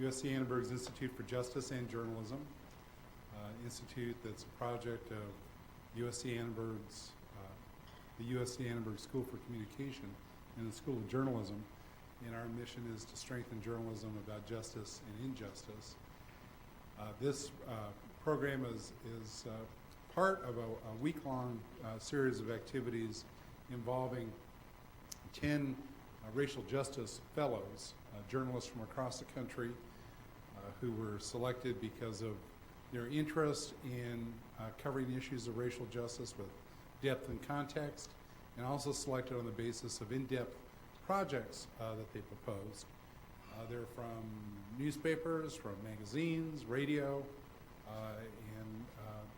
USC Annenberg's Institute for Justice and Journalism, institute that's a project of USC Annenberg's, the USC Annenberg School for Communication and the School of Journalism. And our mission is to strengthen journalism about justice and injustice. This program is part of a week-long series of activities involving 10 racial justice fellows, journalists from across the country who were selected because of their interest in covering issues of racial justice with depth and context, and also selected on the basis of in-depth projects that they proposed. They're from newspapers, from magazines, radio, and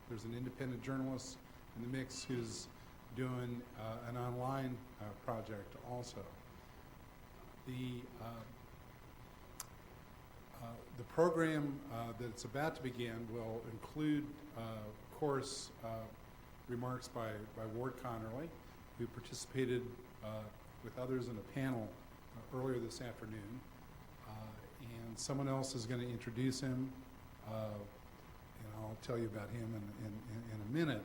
there's an independent journalist in the mix who's doing an online project also. The program that's about to begin will include, of course, remarks by Ward Connerly, who participated with others in a panel earlier this afternoon. And someone else is going to introduce him, and I'll tell you about him in a minute.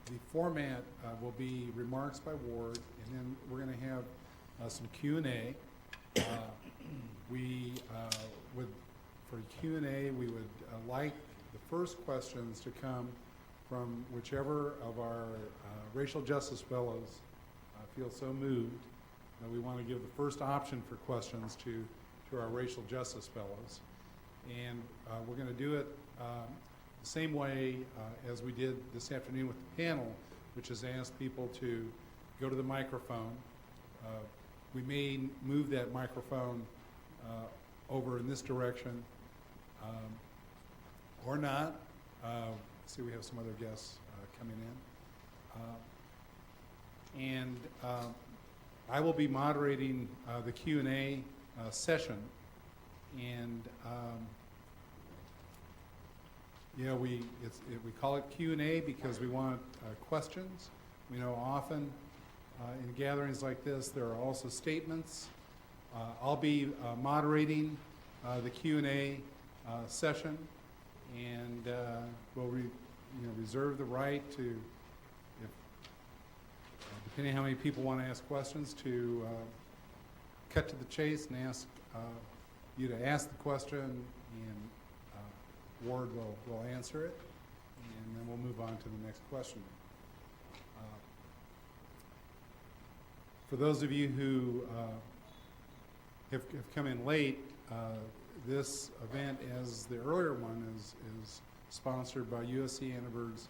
The format will be remarks by Ward, and then we're going to have some Q&A. For Q&A, we would like the first questions to come from whichever of our racial justice fellows feel so moved that we want to give the first option for questions to our racial justice fellows. And we're going to do it the same way as we did this afternoon with the panel, which is ask people to go to the microphone. We may move that microphone over in this direction or not. See, we have some other guests coming in. And I will be moderating the Q&A session. And we call it Q&A because we want questions. We know often in gatherings like this there are also statements. I'll be moderating the Q&A session, and we'll reserve the right to, depending on how many people want to ask questions, to cut to the chase and ask you to ask the question, and Ward will answer it, and then we'll move on to the next question. For those of you who have come in late, this event, as the earlier one, is sponsored by USC Annenberg's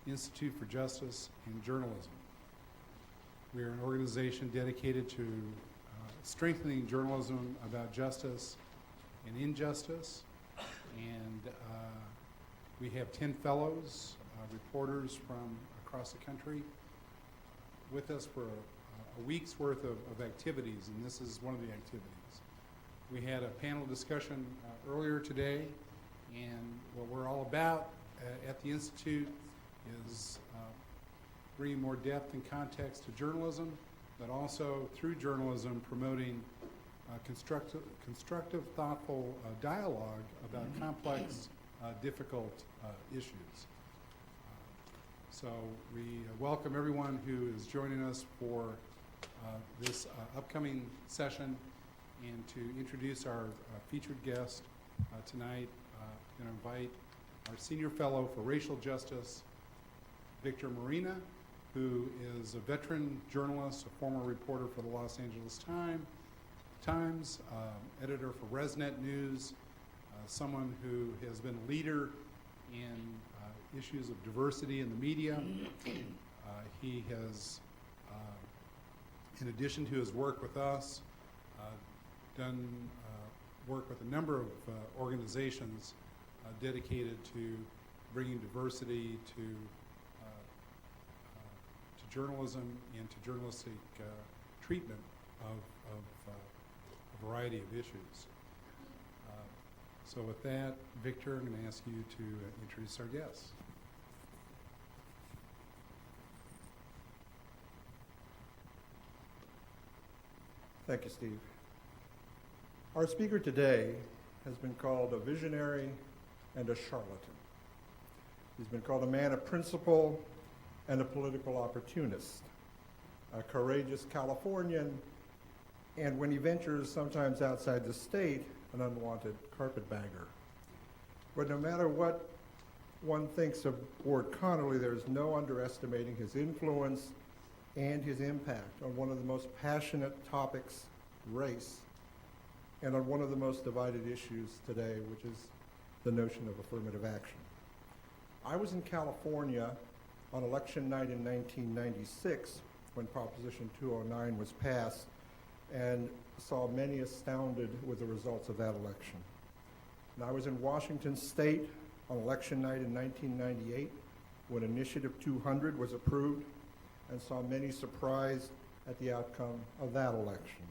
Institute for Justice and Journalism. We are an organization dedicated to strengthening journalism about justice and injustice, and we have 10 fellows, reporters from across the country with us for a week's worth of activities, and this is one of the activities. We had a panel discussion earlier today, and what we're all about at the Institute is bringing more depth and context to journalism, but also through journalism promoting constructive, thoughtful dialogue about complex, difficult issues. So we welcome everyone who is joining us for this upcoming session, and to introduce our featured guest tonight, I'm going to invite our senior fellow for racial justice, Victor Marina, who is a veteran journalist, a former reporter for the Los Angeles Times, editor for ResNet News, someone who has been a leader in issues of diversity in the media. He has, in addition to his work with us, done work with a number of organizations dedicated to bringing diversity to journalism and to journalistic treatment of a variety of issues. So with that, Victor, I'm going to ask you to introduce our guests. Thank you, Steve. Our speaker today has been called a visionary and a charlatan. He's been called a man of principle and a political opportunist, a courageous Californian, and when he ventures sometimes outside the state, an unwanted carpetbagger. But no matter what one thinks of Ward Connerly, there is no underestimating his influence and his impact on one of the most passionate topics, race, and on one of the most divided issues today, which is the notion of affirmative action. I was in California on election night in 1996 when Proposition 209 was passed and saw many astounded with the results of that election. And I was in Washington State on election night in 1998 when Initiative 200 was approved and saw many surprised at the outcome of that election.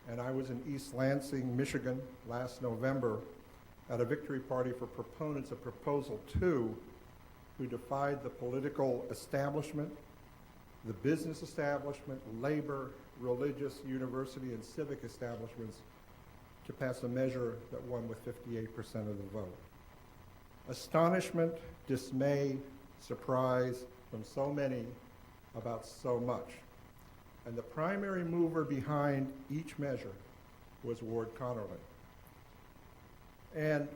And I was in East Lansing, Michigan last November at a victory party for proponents of Proposal 2 who defied the political establishment, the business establishment, labor, religious, university, and civic establishments to pass a measure that won with 58% of the vote. Astonishment, dismay, surprise from so many about so much. And the primary mover behind each measure was Ward Connerly. And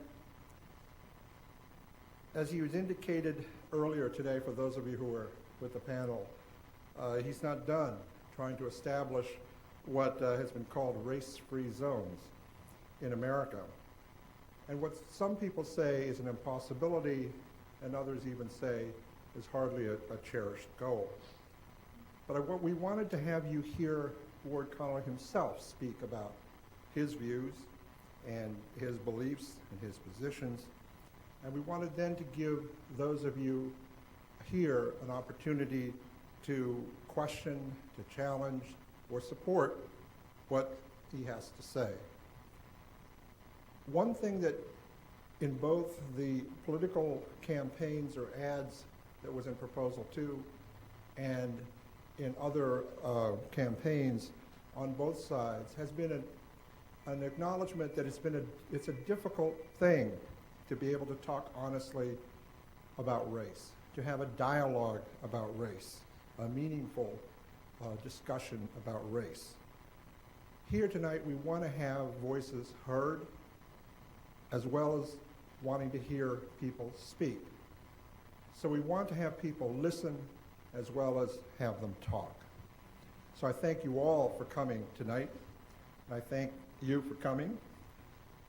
as he was indicated earlier today, for those of you who were with the panel, he's not done trying to establish what has been called race-free zones in America. And what some people say is an impossibility, and others even say is hardly a cherished goal. But what we wanted to have you hear Ward Connerly himself speak about his views and his beliefs and his positions. And we wanted then to give those of you here an opportunity to question, to challenge, or support what he has to say. One thing that in both the political campaigns or ads that was in Proposal 2 and in other campaigns on both sides has been an acknowledgement that it's a difficult thing to be able to talk honestly about race, to have a dialogue about race, a meaningful discussion about race. Here tonight we want to have voices heard as well as wanting to hear people speak. So we want to have people listen as well as have them talk. So I thank you all for coming tonight, and I thank you for coming.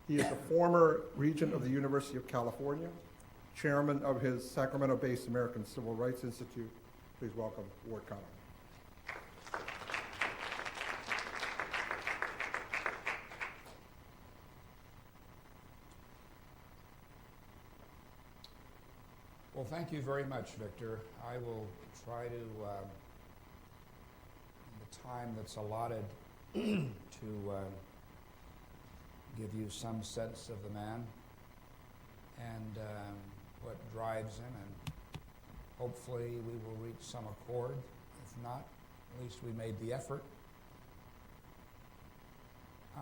He is a former regent of the University of California, chairman of his Sacramento-based American Civil Rights Institute. Please welcome Ward Connerly. Well, thank you very much, Victor. I will try to, in the time that's allotted, to give you some sense of the man and what drives him, and hopefully we will reach some accord. If not, at least we made the effort.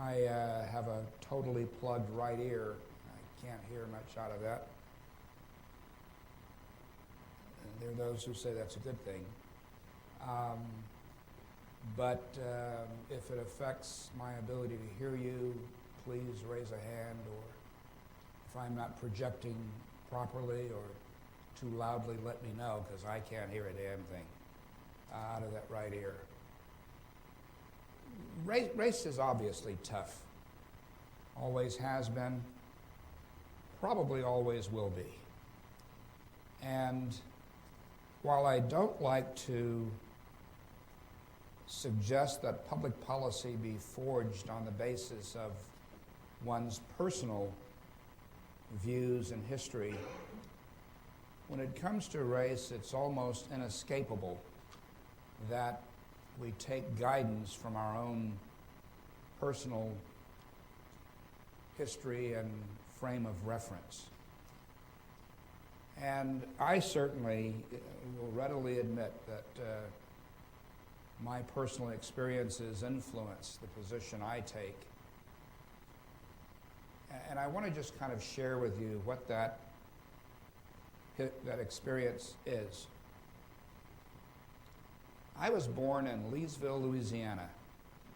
I have a totally plugged right ear. I can't hear much out of that. There are those who say that's a good thing. But if it affects my ability to hear you, please raise a hand, or if I'm not projecting properly or too loudly, let me know, because I can't hear a damn thing out of that right ear. Race is obviously tough. Always has been, probably always will be. And while I don't like to suggest that public policy be forged on the basis of one's personal views and history, when it comes to race, it's almost inescapable that we take guidance from our own personal history and frame of reference. And I certainly will readily admit that my personal experiences influence the position I take And I want to just kind of share with you what that experience is. I was born in Leesville, Louisiana,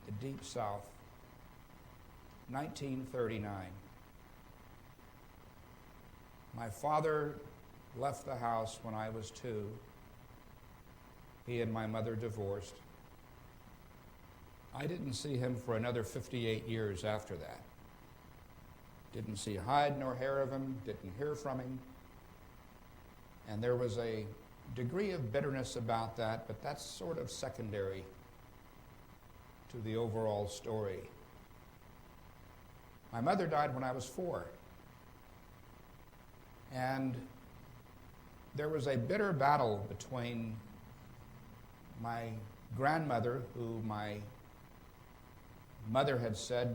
the Deep South, 1939. My father left the house when I was 2. He and my mother divorced. I didn't see him for another 58 years after that. Didn't see hide nor hair of him, didn't hear from him. And there was a degree of bitterness about that, but that's sort of secondary to the overall story. My mother died when I was 4. And there was a bitter battle between my grandmother, who my mother had said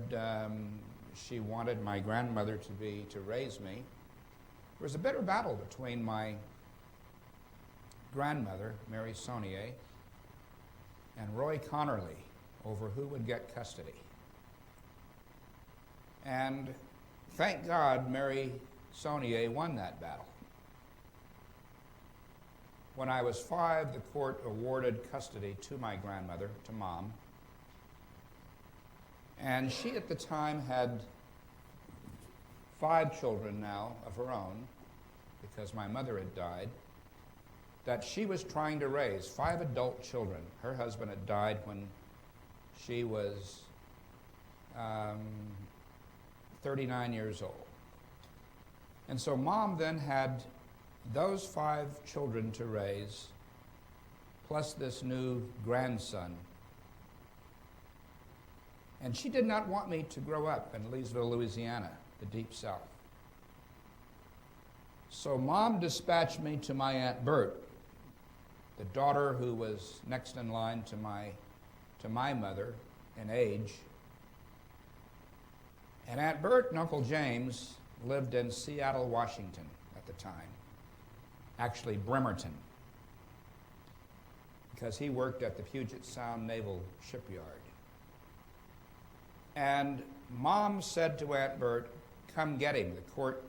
she wanted my grandmother to raise me. There was a bitter battle between my grandmother, Mary Saunier, and Roy Connerly over who would get custody. And thank God Mary Saunier won that battle. When I was 5, the court awarded custody to my grandmother, to Mom. And she at the time had 5 children now of her own, because my mother had died, that she was trying to raise 5 adult children. Her husband had died when she was 39 years old. And so Mom then had those 5 children to raise, plus this new grandson. And she did not want me to grow up in Leesville, Louisiana, the Deep South. So Mom dispatched me to my Aunt Bert, the daughter who was next in line to my mother in age. And Aunt Bert and Uncle James lived in Seattle, Washington at the time. Actually, Bremerton, because he worked at the Puget Sound Naval Shipyard. And Mom said to Aunt Bert, "Come get him." The court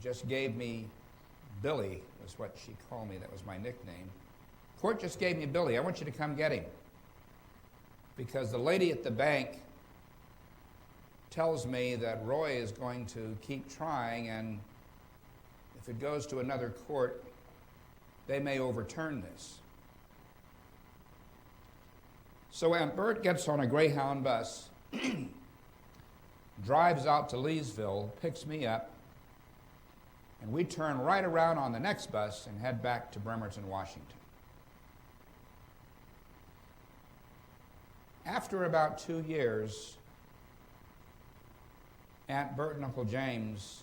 just gave me Billy, was what she called me. That was my nickname. Court just gave me Billy. I want you to come get him. Because the lady at the bank tells me that Roy is going to keep trying, and if it goes to another court, they may overturn this. So Aunt Bert gets on a Greyhound bus, drives out to Leesville, picks me up, and we turn right around on the next bus and head back to Bremerton, Washington. After about 2 years, Aunt Bert and Uncle James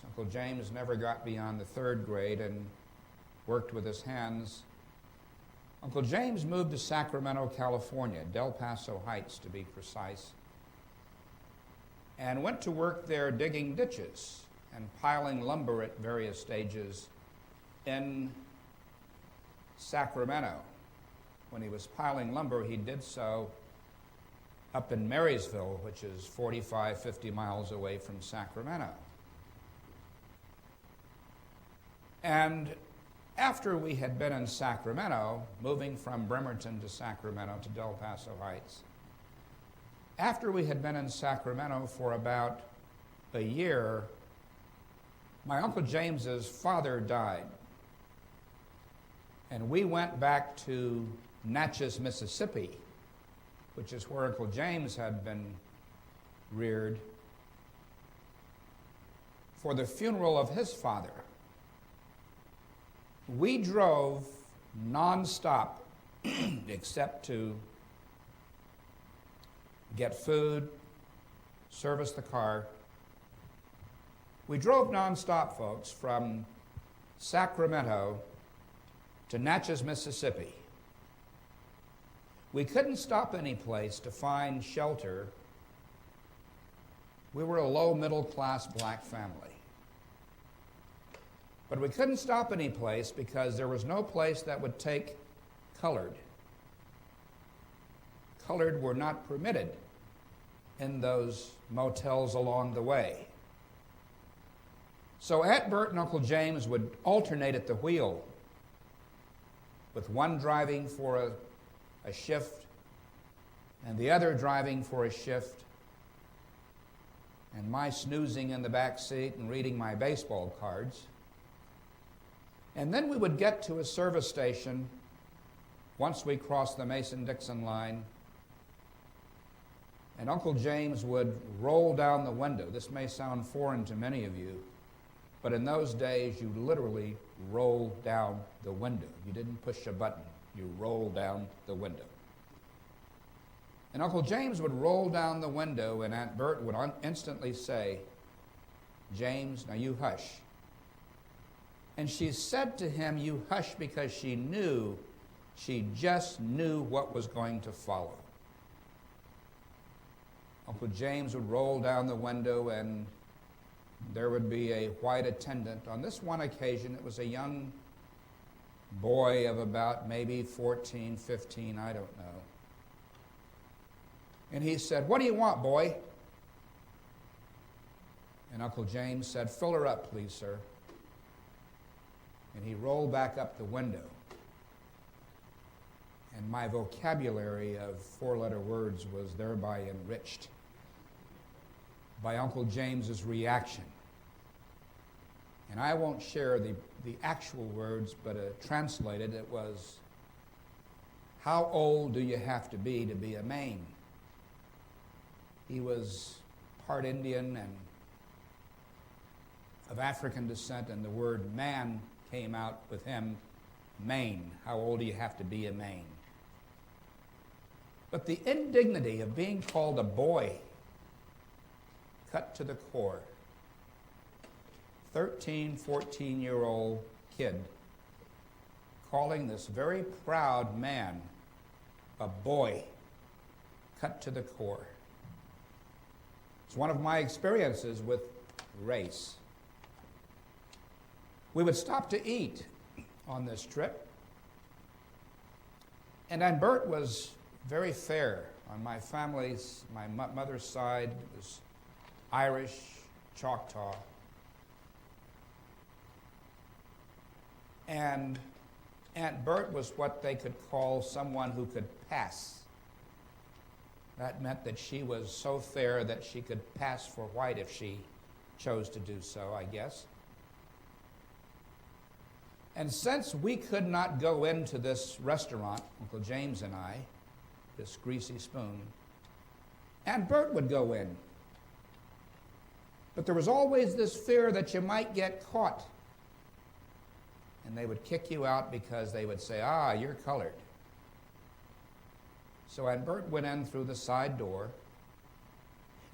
never got beyond the 3rd grade and worked with his hands. Uncle James moved to Sacramento, California, Del Paso Heights to be precise, and went to work there digging ditches and piling lumber at various stages in Sacramento. When he was piling lumber, he did so up in Marysville, which is 45, 50 miles away from Sacramento. And after we had been in Sacramento, moving from Bremerton to Sacramento to Del Paso Heights, after we had been in Sacramento for about a year, my Uncle James's father died. And we went back to Natchez, Mississippi, which is where Uncle James had been reared, for the funeral of his father. We drove nonstop, except to get food, service the car. We drove nonstop, folks, from Sacramento to Natchez, Mississippi. We couldn't stop any place to find shelter. We were a low middle-class black family. But we couldn't stop any place because there was no place that would take colored. Colored were not permitted in those motels along the way. So Aunt Bert and Uncle James would alternate at the wheel, with one driving for a shift and the other driving for a shift, and my snoozing in the back seat and reading my baseball cards. And then we would get to a service station once we crossed the Mason-Dixon line, and Uncle James would roll down the window. This may sound foreign to many of you, but in those days you literally rolled down the window. You didn't push a button, you rolled down the window. And Uncle James would roll down the window, and Aunt Bert would instantly say, "James, now you hush." And she said to him, "You hush," because she just knew what was going to follow. Uncle James would roll down the window, and there would be a white attendant. On this one occasion, it was a young boy of about maybe 14, 15, I don't know. And he said, "What do you want, boy?" And Uncle James said, "Fill her up, please, sir." And he rolled back up the window. And my vocabulary of four-letter words was thereby enriched by Uncle James's reaction. And I won't share the actual words, but translated, it was, "How old do you have to be a Maine?" He was part Indian and of African descent, and the word man came out with him, Maine. How old do you have to be a Maine? But the indignity of being called a boy cut to the core. 13, 14-year-old kid calling this very proud man a boy cut to the core. It's one of my experiences with race. We would stop to eat on this trip, and Aunt Bert was very fair. On my mother's side, it was Irish, Choctaw. And Aunt Bert was what they could call someone who could pass. That meant that she was so fair that she could pass for white if she chose to do so, I guess. And since we could not go into this restaurant, Uncle James and I, this greasy spoon, Aunt Bert would go in. But there was always this fear that you might get caught. And they would kick you out because they would say, "You're colored." So Aunt Bert went in through the side door,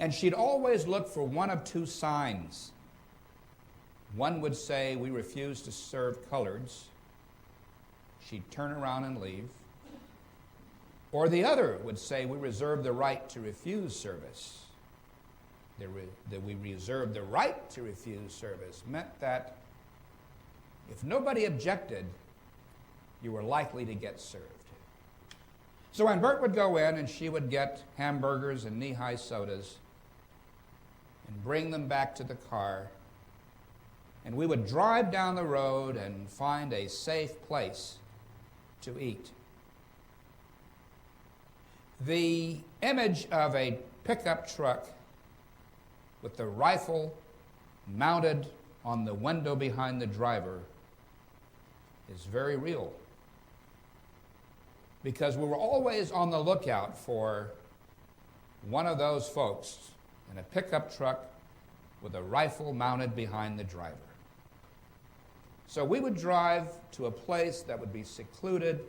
and she'd always look for one of two signs. One would say, "We refuse to serve coloreds." She'd turn around and leave. Or the other would say, "We reserve the right to refuse service." That we reserve the right to refuse service meant that if nobody objected, you were likely to get served. So Aunt Bert would go in, and she would get hamburgers and knee-high sodas and bring them back to the car. And we would drive down the road and find a safe place to eat. The image of a pickup truck with the rifle mounted on the window behind the driver is very real, because we were always on the lookout for one of those folks in a pickup truck with a rifle mounted behind the driver. So we would drive to a place that would be secluded,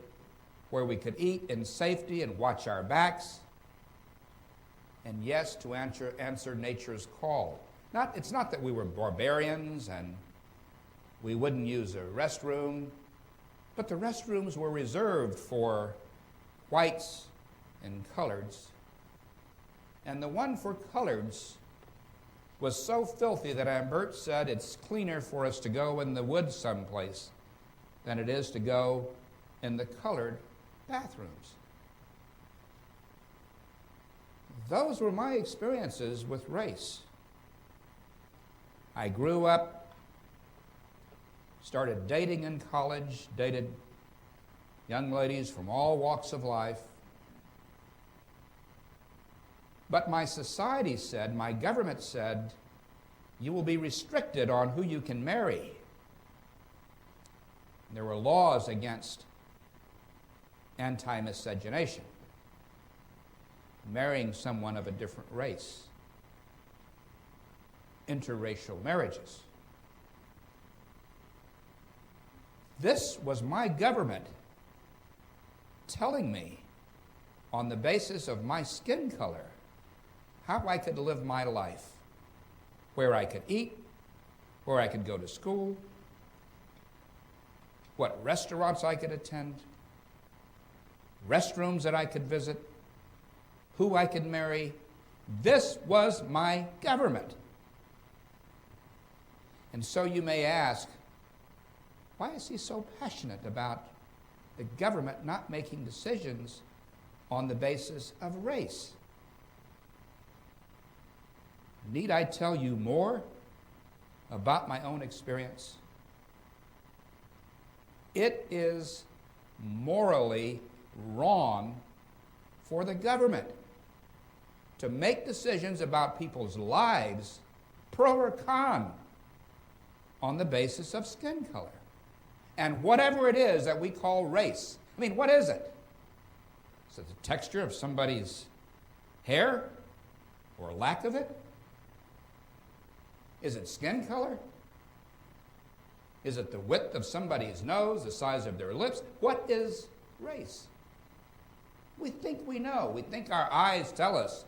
where we could eat in safety and watch our backs, and yes, to answer nature's call. It's not that we were barbarians and we wouldn't use a restroom, but the restrooms were reserved for whites and coloreds. And the one for coloreds was so filthy that Aunt Bert said it's cleaner for us to go in the woods someplace than it is to go in the colored bathrooms. those were my experiences with race. I grew up, started dating in college, dated young ladies from all walks of life. But my society said, my government said, you will be restricted on who you can marry. There were laws against anti-miscegenation, marrying someone of a different race, interracial marriages. This was my government telling me, on the basis of my skin color, how I could live my life, where I could eat, where I could go to school, what restaurants I could attend, restrooms that I could visit, who I could marry. This was my government. And so you may ask, why is he so passionate about the government not making decisions on the basis of race? Need I tell you more about my own experience? It is morally wrong for the government to make decisions about people's lives, pro or con, on the basis of skin color. And whatever it is that we call race, I mean, what is it? Is it the texture of somebody's hair or lack of it? Is it skin color? Is it the width of somebody's nose, the size of their lips? What is race? We think we know. We think our eyes tell us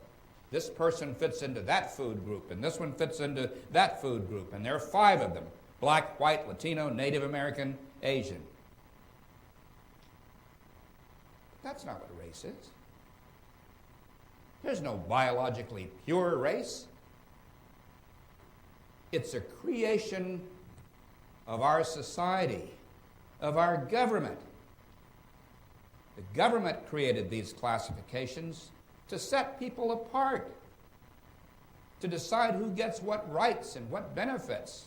this person fits into that food group, and this one fits into that food group, and there are 5 of them: black, white, Latino, Native American, Asian. That's not what race is. There's no biologically pure race. It's a creation of our society, of our government. The government created these classifications to set people apart, to decide who gets what rights and what benefits.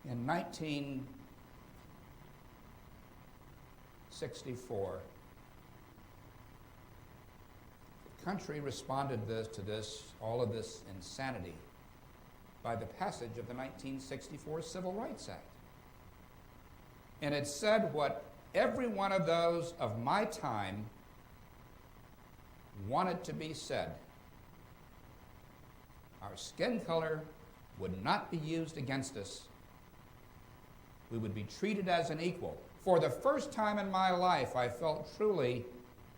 In 1964, the country responded to all of this insanity by the passage of the 1964 Civil Rights Act. And it said what every one of those of my time wanted to be said. Our skin color would not be used against us. We would be treated as an equal. For the first time in my life, I felt truly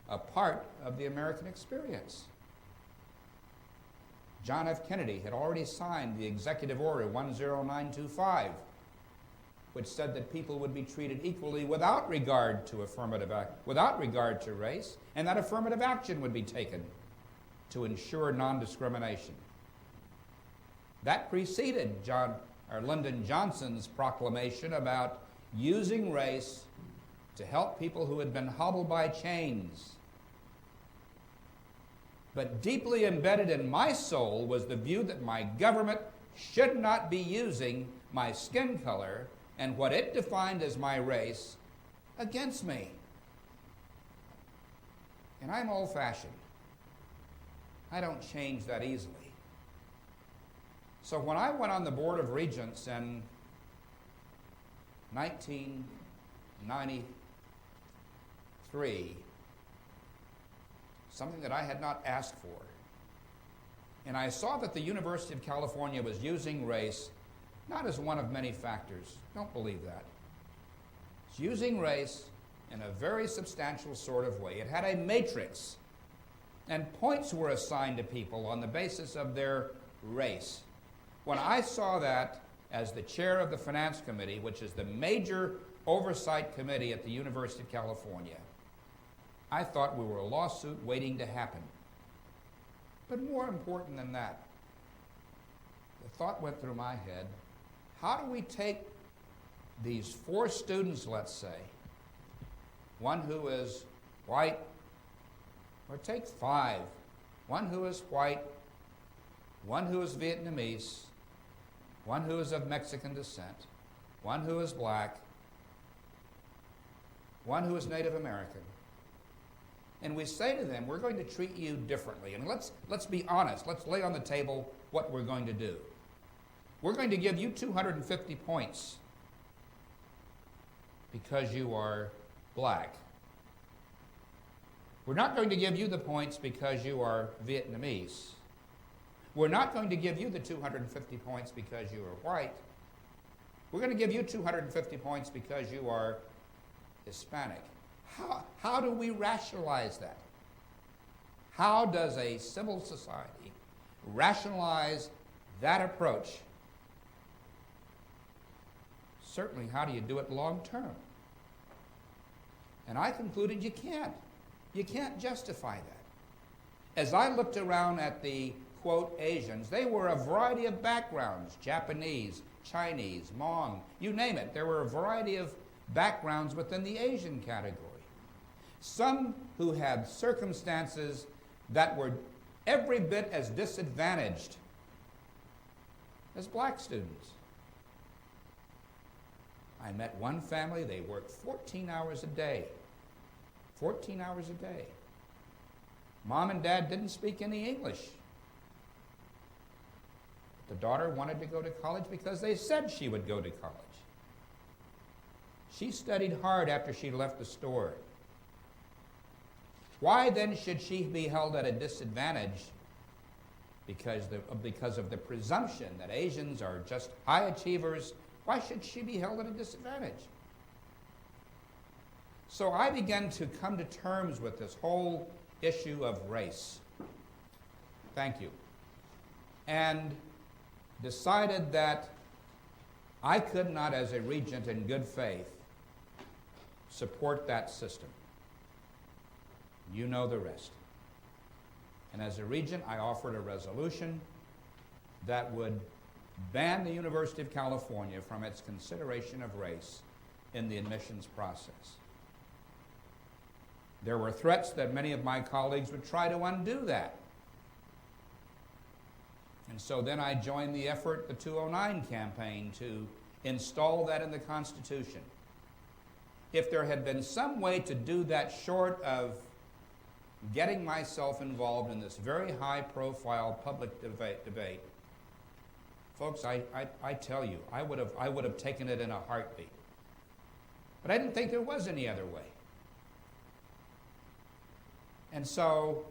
a part of the American experience. John F. Kennedy had already signed the Executive Order 10925, which said that people would be treated equally without regard to without regard to race, and that affirmative action would be taken to ensure non-discrimination. That preceded Lyndon Johnson's proclamation about using race to help people who had been hobbled by chains. But deeply embedded in my soul was the view that my government should not be using my skin color and what it defined as my race against me. And I'm old-fashioned. I don't change that easily. So when I went on the Board of Regents in 1993, something that I had not asked for, and I saw that the University of California was using race not as one of many factors. Don't believe that. It's using race in a very substantial sort of way. It had a matrix, and points were assigned to people on the basis of their race. When I saw that as the chair of the Finance Committee, which is the major oversight committee at the University of California, I thought we were a lawsuit waiting to happen. But more important than that, the thought went through my head, how do we take these 4 students, let's say, one who is white, or take 5, one who is white, one who is Vietnamese, one who is of Mexican descent, one who is black, one who is Native American. And we say to them, we're going to treat you differently. And let's be honest. Let's lay on the table what we're going to do. We're going to give you 250 points because you are black. We're not going to give you the points because you are Vietnamese. We're not going to give you the 250 points because you are white. We're going to give you 250 points because you are Hispanic. How do we rationalize that? How does a civil society rationalize that approach? Certainly, how do you do it long term? And I concluded you can't. You can't justify that. As I looked around at the, quote, Asians, they were a variety of backgrounds, Japanese, Chinese, Hmong, you name it. There were a variety of backgrounds within the Asian category. Some who had circumstances that were every bit as disadvantaged as black students. I met one family, they worked 14 hours a day. 14 hours a day. Mom and dad didn't speak any English. The daughter wanted to go to college because they said she would go to college. She studied hard after she left the store. Why then should she be held at a disadvantage because of the presumption that Asians are just high achievers? Why should she be held at a disadvantage? So I began to come to terms with this whole issue of race. Thank you. And decided that I could not, as a regent in good faith, support that system. You know the rest. And as a regent, I offered a resolution that would ban the University of California from its consideration of race in the admissions process. There were threats that many of my colleagues would try to undo that. And so then I joined the effort, the 209 campaign, to install that in the Constitution. If there had been some way to do that short of getting myself involved in this very high-profile public debate, folks, I tell you, I would have taken it in a heartbeat. But I didn't think there was any other way. And so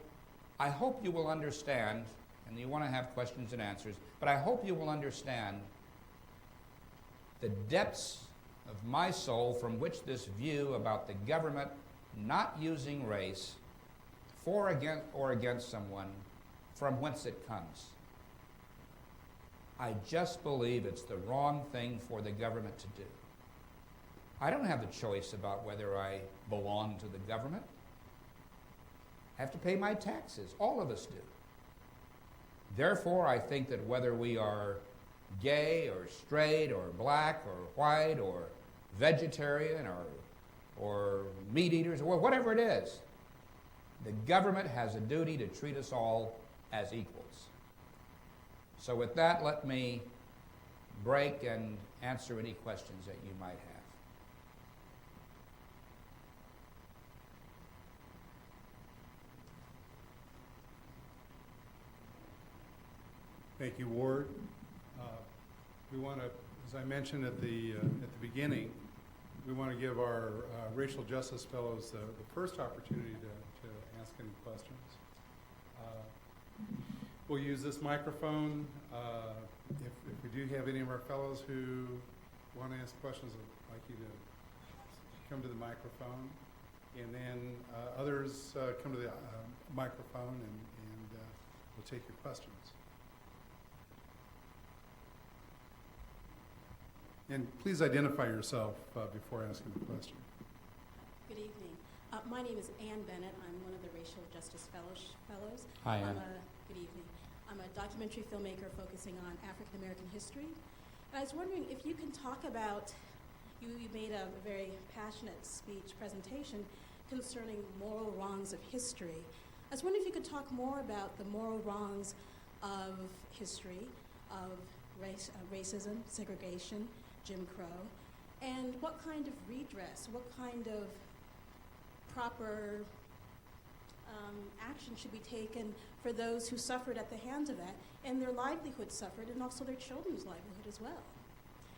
I hope you will understand, and you want to have questions and answers, but I hope you will understand the depths of my soul from which this view about the government not using race for or against someone, from whence it comes. I just believe it's the wrong thing for the government to do. I don't have the choice about whether I belong to the government. I have to pay my taxes. All of us do. Therefore, I think that whether we are gay or straight or black or white or vegetarian or meat eaters or whatever it is, the government has a duty to treat us all as equals. So with that, let me break and answer any questions that you might have. Thank you, Ward. We want to, as I mentioned at the beginning, we want to give our racial justice fellows the first opportunity to ask any questions. We'll use this microphone. If we do have any of our fellows who want to ask questions, I'd like you to come to the microphone. And then others come to the microphone and we'll take your questions. And please identify yourself before asking the question. Good evening. My name is Ann Bennett. I'm one of the Racial Justice Fellows. Hi, Ann. Good evening. I'm a documentary filmmaker focusing on African American history. And I was wondering if you can talk about, you made a very passionate speech presentation, concerning moral wrongs of history. I was wondering if you could talk more about the moral wrongs of history, of racism, segregation, Jim Crow, and what kind of redress, what kind of proper action should be taken for those who suffered at the hands of that, and their livelihood suffered, and also their children's livelihood as well,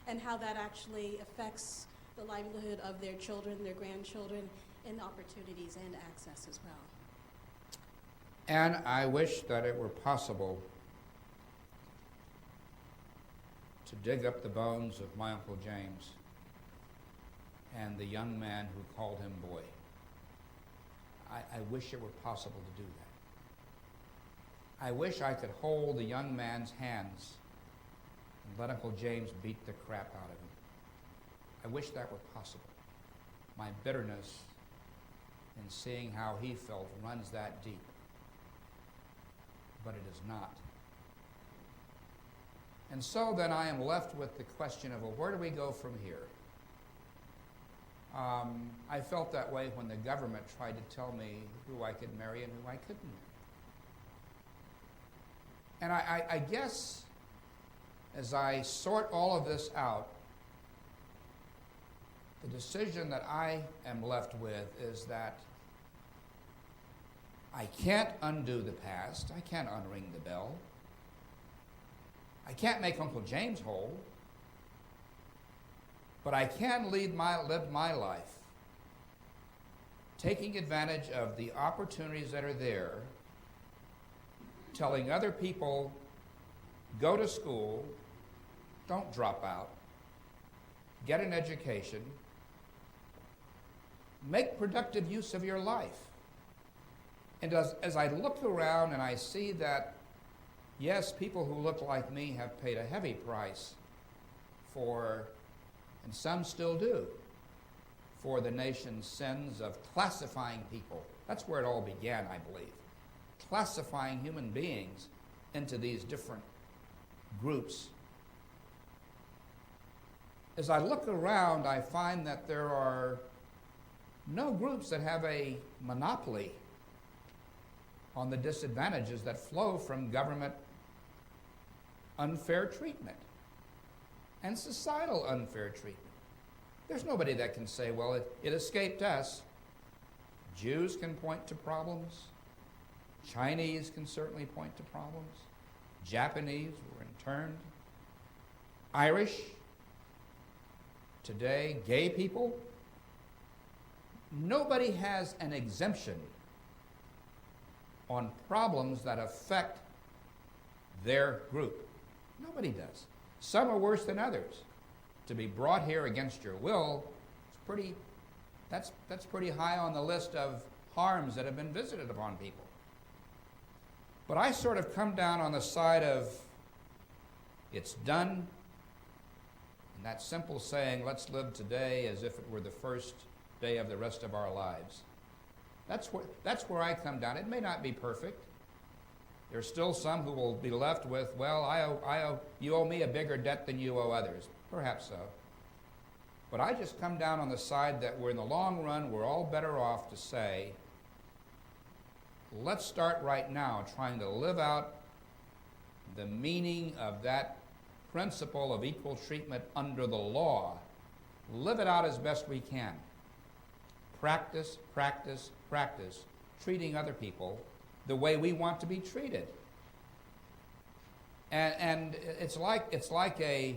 and how that actually affects the livelihood of their children, their grandchildren, and opportunities and access as well. And I wish that it were possible to dig up the bones of my Uncle James and the young man who called him boy. I wish it were possible to do that. I wish I could hold the young man's hands and let Uncle James beat the crap out of him. I wish that were possible. My bitterness in seeing how he felt runs that deep. But it is not. And so then I am left with the question of, well, where do we go from here? I felt that way when the government tried to tell me who I could marry and who I couldn't marry. And I guess as I sort all of this out, the decision that I am left with is that I can't undo the past. I can't unring the bell. I can't make Uncle James whole. But I can live my life taking advantage of the opportunities that are there, telling other people, go to school, don't drop out, get an education, make productive use of your life. And as I look around and I see that, yes, people who look like me have paid a heavy price for, and some still do, for the nation's sins of classifying people. That's where it all began, I believe. Classifying human beings into these different groups. As I look around, I find that there are no groups that have a monopoly on the disadvantages that flow from government unfair treatment and societal unfair treatment. There's nobody that can say, well, it escaped us. Jews can point to problems. Chinese can certainly point to problems. Japanese were interned. Irish, today, gay people. Nobody has an exemption on problems that affect their group. Nobody does. Some are worse than others. To be brought here against your will, that's pretty high on the list of harms that have been visited upon people. But I sort of come down on the side of it's done, and that simple saying, let's live today as if it were the first day of the rest of our lives. That's where I come down. It may not be perfect. There's still some who will be left with, well, you owe me a bigger debt than you owe others. Perhaps so. But I just come down on the side that we're in the long run, we're all better off to say, let's start right now trying to live out the meaning of that principle of equal treatment under the law. Live it out as best we can. Practice, practice, practice, treating other people the way we want to be treated. And it's like a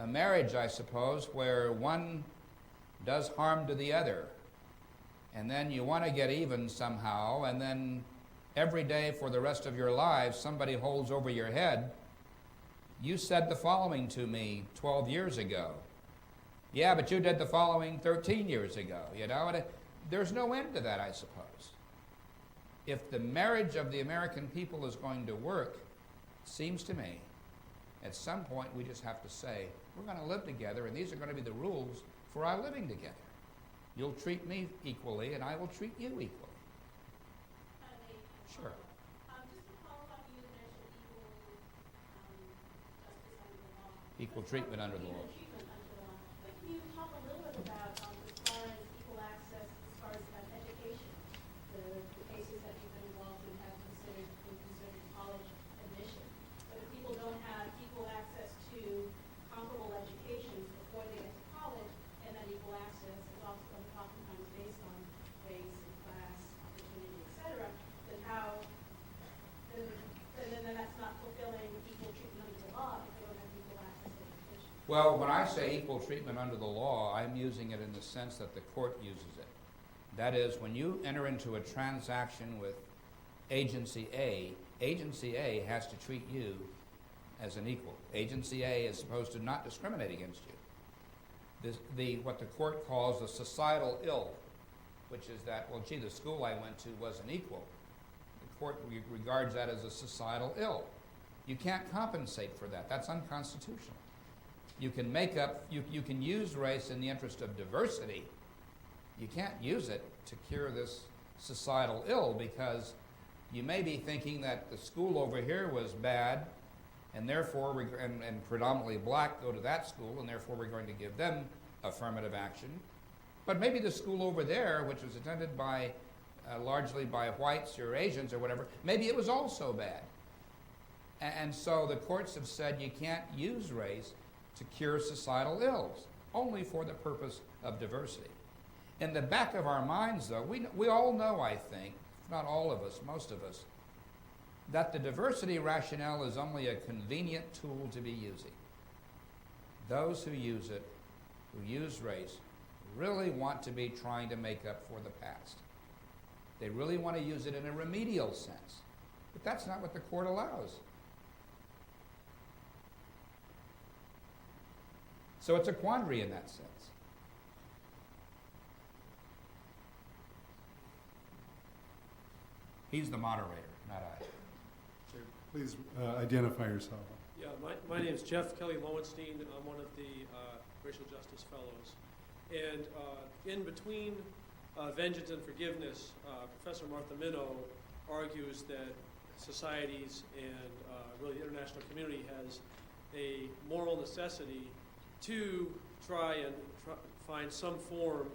marriage, I suppose, where one does harm to the other. And then you want to get even somehow, and then every day for the rest of your lives, somebody holds over your head, you said the following to me 12 years ago. Yeah, but you did the following 13 years ago, you know? And there's no end to that, I suppose. If the marriage of the American people is going to work, it seems to me, at some point we just have to say, we're going to live together, and these are going to be the rules for our living together. You'll treat me equally, and I will treat you equally. Sure. Just to follow up, you mentioned Equal treatment under the law. But can you talk a little bit about, as far as equal access to equal access is oftentimes based on race and class, opportunity, et cetera, then then that's not fulfilling equal treatment under the law if they don't have equal access to education. Well, when I say equal treatment under the law, I'm using it in the sense that the court uses it. That is, when you enter into a transaction with Agency A has to treat you as an equal. Agency A is supposed to not discriminate against you. What the court calls the societal ill, which is that, well, gee, the school I went to wasn't equal. The court regards that as a societal ill. You can't compensate for that. That's unconstitutional. You can you can use race in the interest of diversity. You can't use it to cure this societal ill, because you may be thinking that the school over here was bad, and therefore, and predominantly black go to that school, and therefore we're going to give them affirmative action. But maybe the school over there, which was attended by largely by whites or Asians or whatever, maybe it was also bad. And so the courts have said you can't use race to cure societal ills, only for the purpose of diversity. In the back of our minds, though, we all know, I think, not all of us, most of us, that the diversity rationale is only a convenient tool to be using. Those who use it, who use race, really want to be trying to make up for the past. They really want to use it in a remedial sense. But that's not what the court allows. So it's a quandary in that sense. He's the moderator, not I. Okay, please identify yourself. Yeah, my name is Jeff Kelly Lowenstein. I'm one of the Racial Justice Fellows. And in between Vengeance and Forgiveness, Professor Martha Minow argues that societies and really the international community has a moral necessity to try and find some form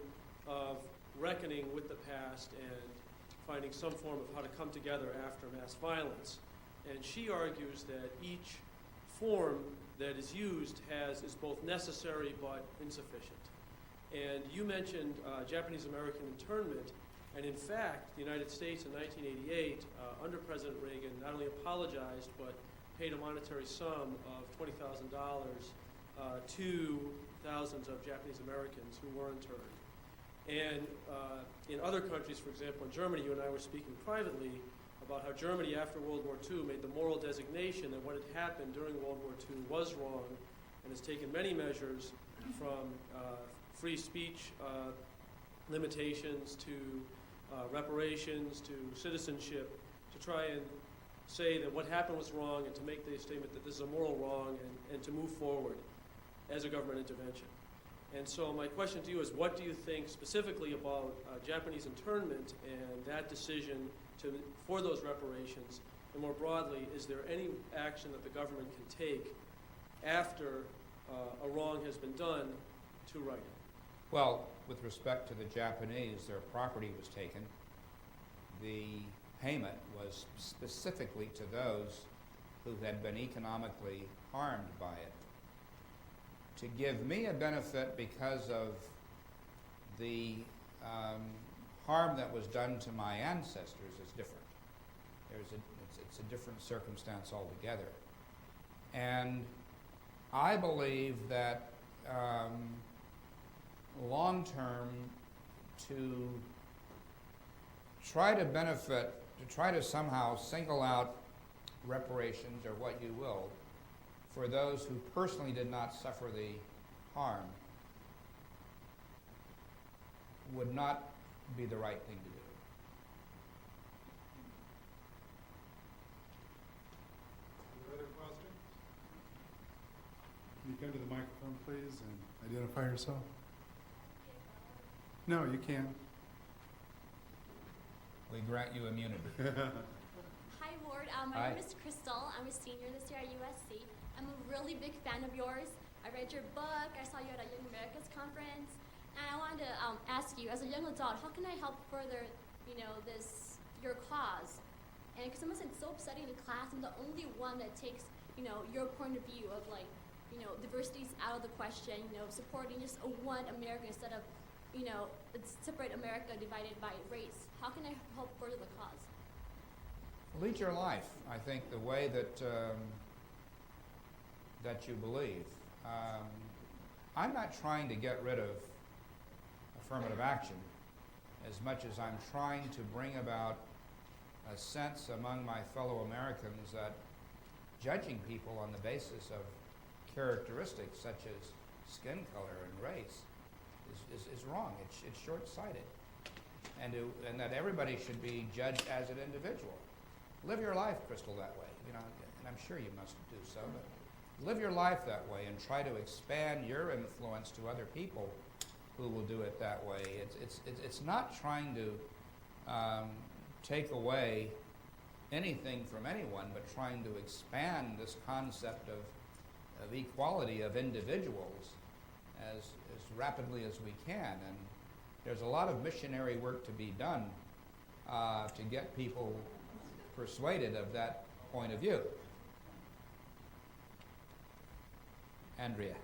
of reckoning with the past and finding some form of how to come together after mass violence. And she argues that each form that is used is both necessary but insufficient. And you mentioned Japanese American internment, and in fact, the United States in 1988, under President Reagan, not only apologized but paid a monetary sum of $20,000 to thousands of Japanese Americans who were interned. And in other countries, for example, in Germany, you and I were speaking privately about how Germany, after World War II, made the moral designation that what had happened during World War II was wrong, and has taken many measures from free speech limitations to reparations to citizenship to try and say that what happened was wrong, and to make the statement that this is a moral wrong, and to move forward as a government intervention. And so my question to you is, what do you think specifically about Japanese internment and that decision for those reparations? And more broadly, is there any action that the government can take after a wrong has been done to right it? Well, with respect to the Japanese, their property was taken. The payment was specifically to those who had been economically harmed by it. To give me a benefit because of the harm that was done to my ancestors is different. It's a different circumstance altogether. And I believe that long term, to try to benefit, to try to somehow single out reparations or what you will for those who personally did not suffer the harm would not be the right thing to do. Any other questions? Can you come to the microphone, please, and identify yourself? No, you can. We grant you immunity. Hi, Ward. My Hi. name is Crystal. I'm a senior this year at USC. I'm a really big fan of yours. I read your book. I saw you at a Young America's conference. And I wanted to ask you, as a young adult, how can I help further, your cause? And because someone said it's so upsetting in class, I'm the only one that takes, your point of view of diversity is out of the question, supporting just a one America instead of, a separate America divided by race. How can I help further the cause? Lead your life, I think, the way that you believe. I'm not trying to get rid of affirmative action as much as I'm trying to bring about a sense among my fellow Americans that judging people on the basis of characteristics such as skin color and race is wrong. It's short-sighted. And that everybody should be judged as an individual. Live your life, Crystal, that way. And I'm sure you must do so, but live your life that way and try to expand your influence to other people who will do it that way. It's not trying to take away anything from anyone, but trying to expand this concept of equality of individuals as rapidly as we can. And there's a lot of missionary work to be done to get people persuaded of that point of view. Andrea.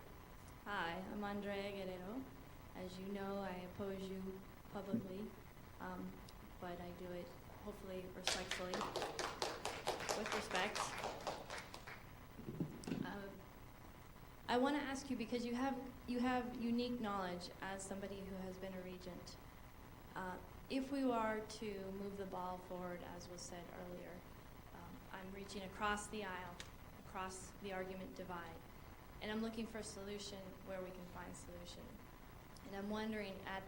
Hi, I'm Andrea Guerrero. As you know, I oppose you publicly, but I do it hopefully respectfully, with respect. I want to ask you, because you have unique knowledge as somebody who has been a regent. If we are to move the ball forward, as was said earlier, I'm reaching across the aisle, across the argument divide, and I'm looking for a solution where we can find solution. And I'm wondering, at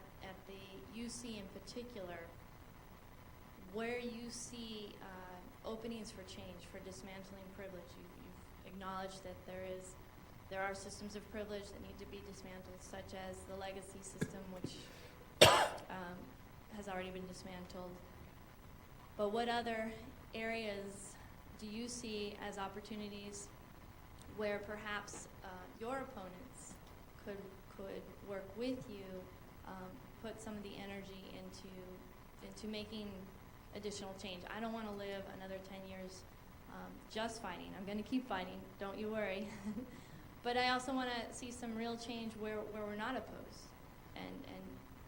the UC in particular, where you see openings for change, for dismantling privilege. You've acknowledged that there are systems of privilege that need to be dismantled, such as the legacy system, which has already been dismantled. But what other areas do you see as opportunities where perhaps your opponents could work with you, put some of the energy into making additional change? I don't want to live another 10 years just fighting. I'm going to keep fighting, don't you worry. But I also want to see some real change where we're not opposed and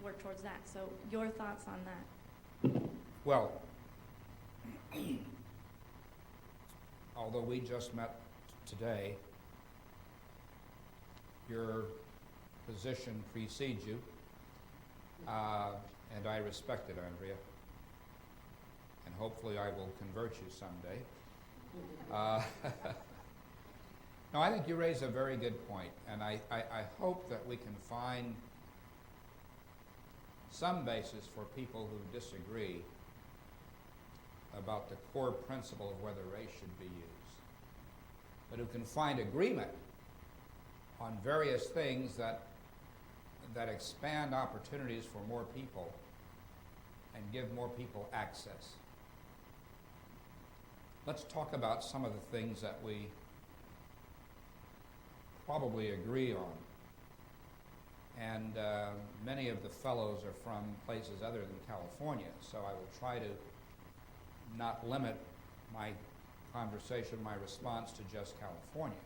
work towards that. So your thoughts on that? Well, although we just met today, your position precedes you, and I respect it, Andrea, and hopefully I will convert you someday. No, I think you raise a very good point, and I hope that we can find some basis for people who disagree about the core principle of whether race should be used, but who can find agreement on various things that expand opportunities for more people and give more people access. Let's talk about some of the things that we probably agree on. And many of the fellows are from places other than California, so I will try to not limit my conversation, my response to just California.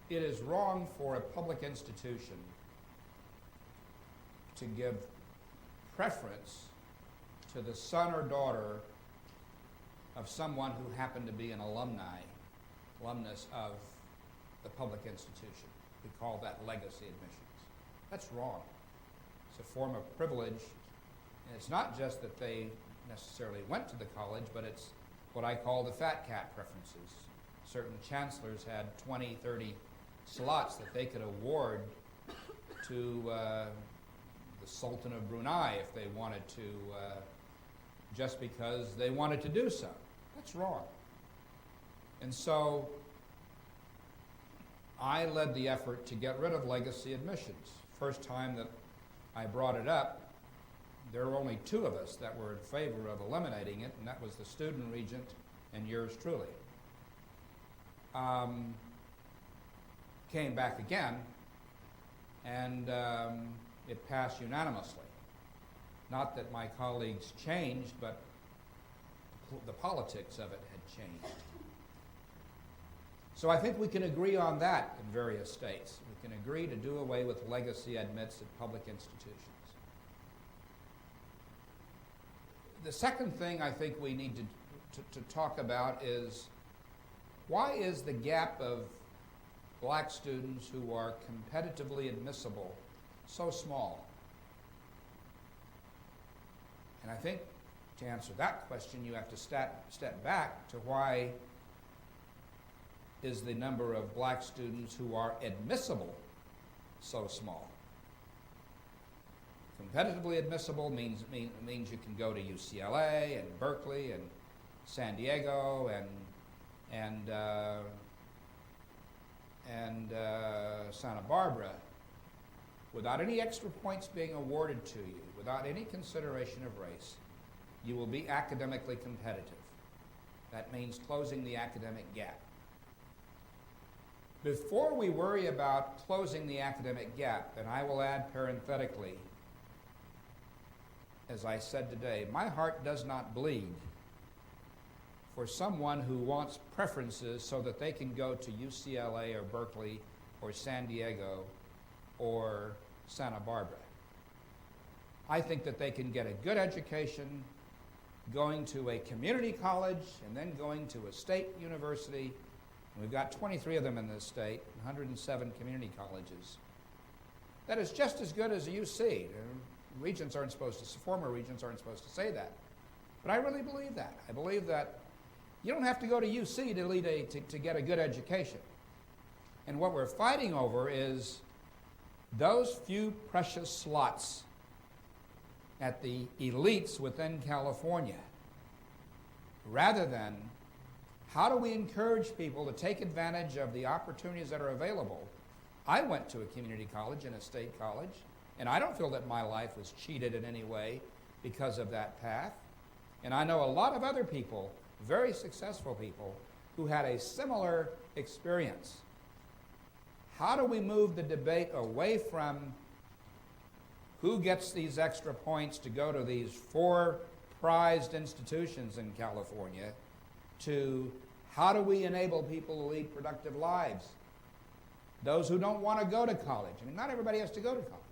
It is wrong for a public institution to give preference to the son or daughter of someone who happened to be an alumnus of the public institution. We call that legacy admissions. That's wrong. It's a form of privilege, and it's not just that they necessarily went to the college, but it's what I call the fat cat preferences. Certain chancellors had 20, 30 slots that they could award to the Sultan of Brunei if they wanted to, just because they wanted to do so. That's wrong. And so I led the effort to get rid of legacy admissions. First time that I brought it up, there were only two of us that were in favor of eliminating it, and that was the student regent and yours truly. Came back again, and it passed unanimously. Not that my colleagues changed, but the politics of it had changed. So I think we can agree on that in various states. We can agree to do away with legacy admits at public institutions. The second thing I think we need to talk about is, why is the gap of black students who are competitively admissible so small? And I think to answer that question, you have to step back to why is the number of black students who are admissible so small. Competitively admissible means you can go to UCLA and Berkeley and San Diego and Santa Barbara without any extra points being awarded to you, without any consideration of race. You will be academically competitive. That means closing the academic gap. Before we worry about closing the academic gap, and I will add parenthetically, as I said today, my heart does not bleed for someone who wants preferences so that they can go to UCLA or Berkeley or San Diego or Santa Barbara. I think that they can get a good education going to a community college and then going to a state university. And we've got 23 of them in this state, 107 community colleges. That is just as good as a UC. Regents aren't supposed to, former regents aren't supposed to say that. But I really believe that. I believe that you don't have to go to UC to get a good education. And what we're fighting over is those few precious slots at the elites within California, rather than how do we encourage people to take advantage of the opportunities that are available. I went to a community college and a state college, and I don't feel that my life was cheated in any way because of that path. And I know a lot of other people, very successful people, who had a similar experience. How do we move the debate away from who gets these extra points to go to these 4 prized institutions in California to how do we enable people to lead productive lives? Those who don't want to go to college. I mean, not everybody has to go to college.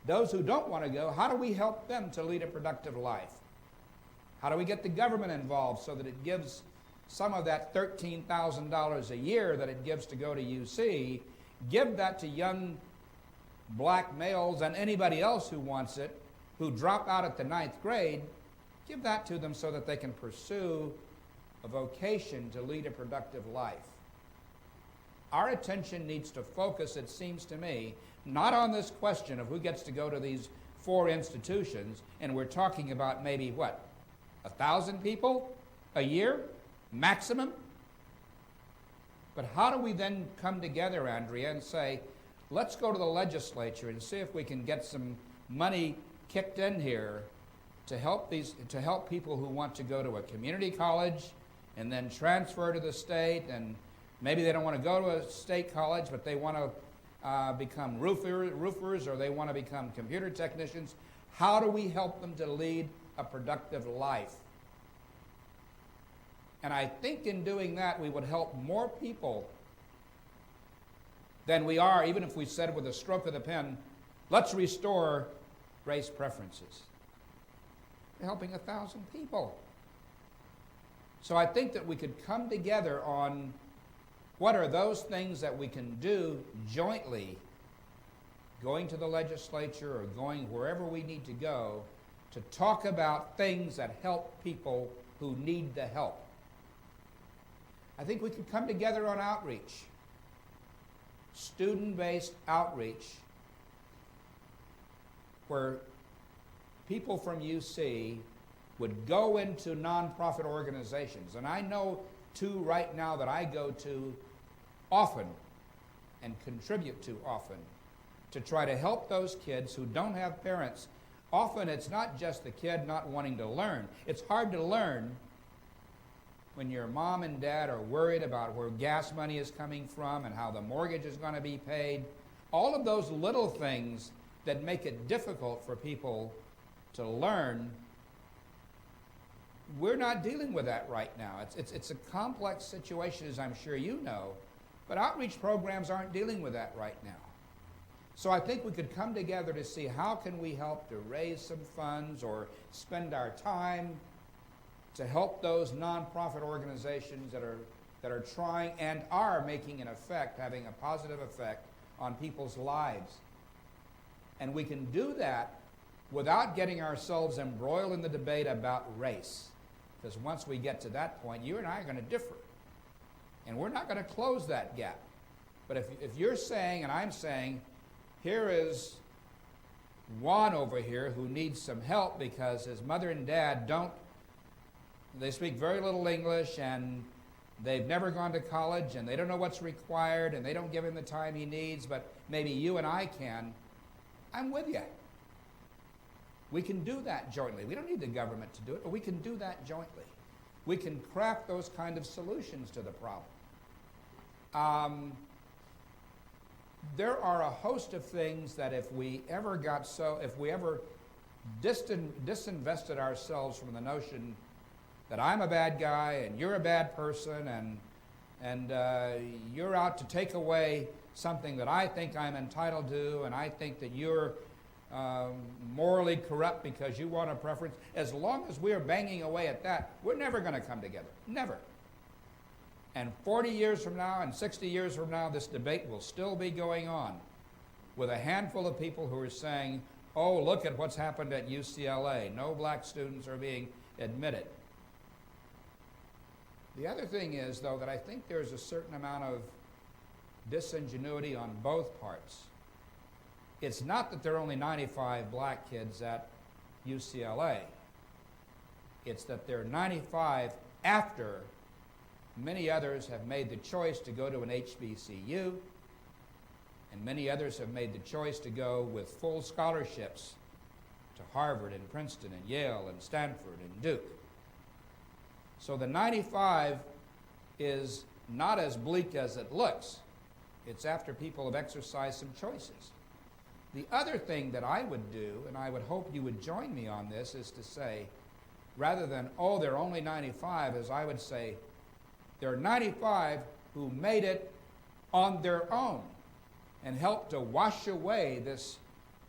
Those who don't want to go, how do we help them to lead a productive life? How do we get the government involved so that it gives some of that $13,000 a year that it gives to go to UC, give that to young black males and anybody else who wants it, who drop out at the 9th grade, give that to them so that they can pursue a vocation to lead a productive life. Our attention needs to focus, it seems to me, not on this question of who gets to go to these 4 institutions, and we're talking about maybe, what, 1,000 people a year, maximum? But how do we then come together, Andrea, and say, let's go to the legislature and see if we can get some money kicked in here to help people who want to go to a community college and then transfer to the state, and maybe they don't want to go to a state college, but they want to become roofers or they want to become computer technicians. How do we help them to lead a productive life? And I think in doing that, we would help more people than we are, even if we said with a stroke of the pen, let's restore race preferences. We're helping 1,000 people. So I think that we could come together on what are those things that we can do jointly, going to the legislature or going wherever we need to go, to talk about things that help people who need the help. I think we could come together on outreach, student-based outreach, where people from UC would go into nonprofit organizations. And I know 2 right now that I go to often and contribute to often to try to help those kids who don't have parents. Often it's not just the kid not wanting to learn. It's hard to learn when your mom and dad are worried about where gas money is coming from and how the mortgage is going to be paid. All of those little things that make it difficult for people to learn, we're not dealing with that right now. It's a complex situation, as I'm sure you know, but outreach programs aren't dealing with that right now. So I think we could come together to see how can we help to raise some funds or spend our time to help those nonprofit organizations that are trying and are making an effect, having a positive effect on people's lives. And we can do that without getting ourselves embroiled in the debate about race. Because once we get to that point, you and I are going to differ. And we're not going to close that gap. But if you're saying, and I'm saying, here is Juan over here who needs some help because his mother and dad they speak very little English, and they've never gone to college, and they don't know what's required, and they don't give him the time he needs, but maybe you and I can. I'm with you. We can do that jointly. We don't need the government to do it, but we can do that jointly. We can craft those kind of solutions to the problem. There are a host of things that if we ever disinvested ourselves from the notion that I'm a bad guy and you're a bad person and you're out to take away something that I think I'm entitled to, and I think that you're morally corrupt because you want a preference, as long as we're banging away at that, we're never going to come together. Never. And 40 years from now and 60 years from now, this debate will still be going on with a handful of people who are saying, oh, look at what's happened at UCLA. No black students are being admitted. The other thing is, though, that I think there's a certain amount of disingenuity on both parts. It's not that there are only 95 black kids at UCLA. It's that there are 95 after many others have made the choice to go to an HBCU, and many others have made the choice to go with full scholarships to Harvard and Princeton and Yale and Stanford and Duke. So the 95 is not as bleak as it looks. It's after people have exercised some choices. The other thing that I would do, and I would hope you would join me on this, is to say, rather than, oh, there are only 95, as I would say, there are 95 who made it on their own and helped to wash away this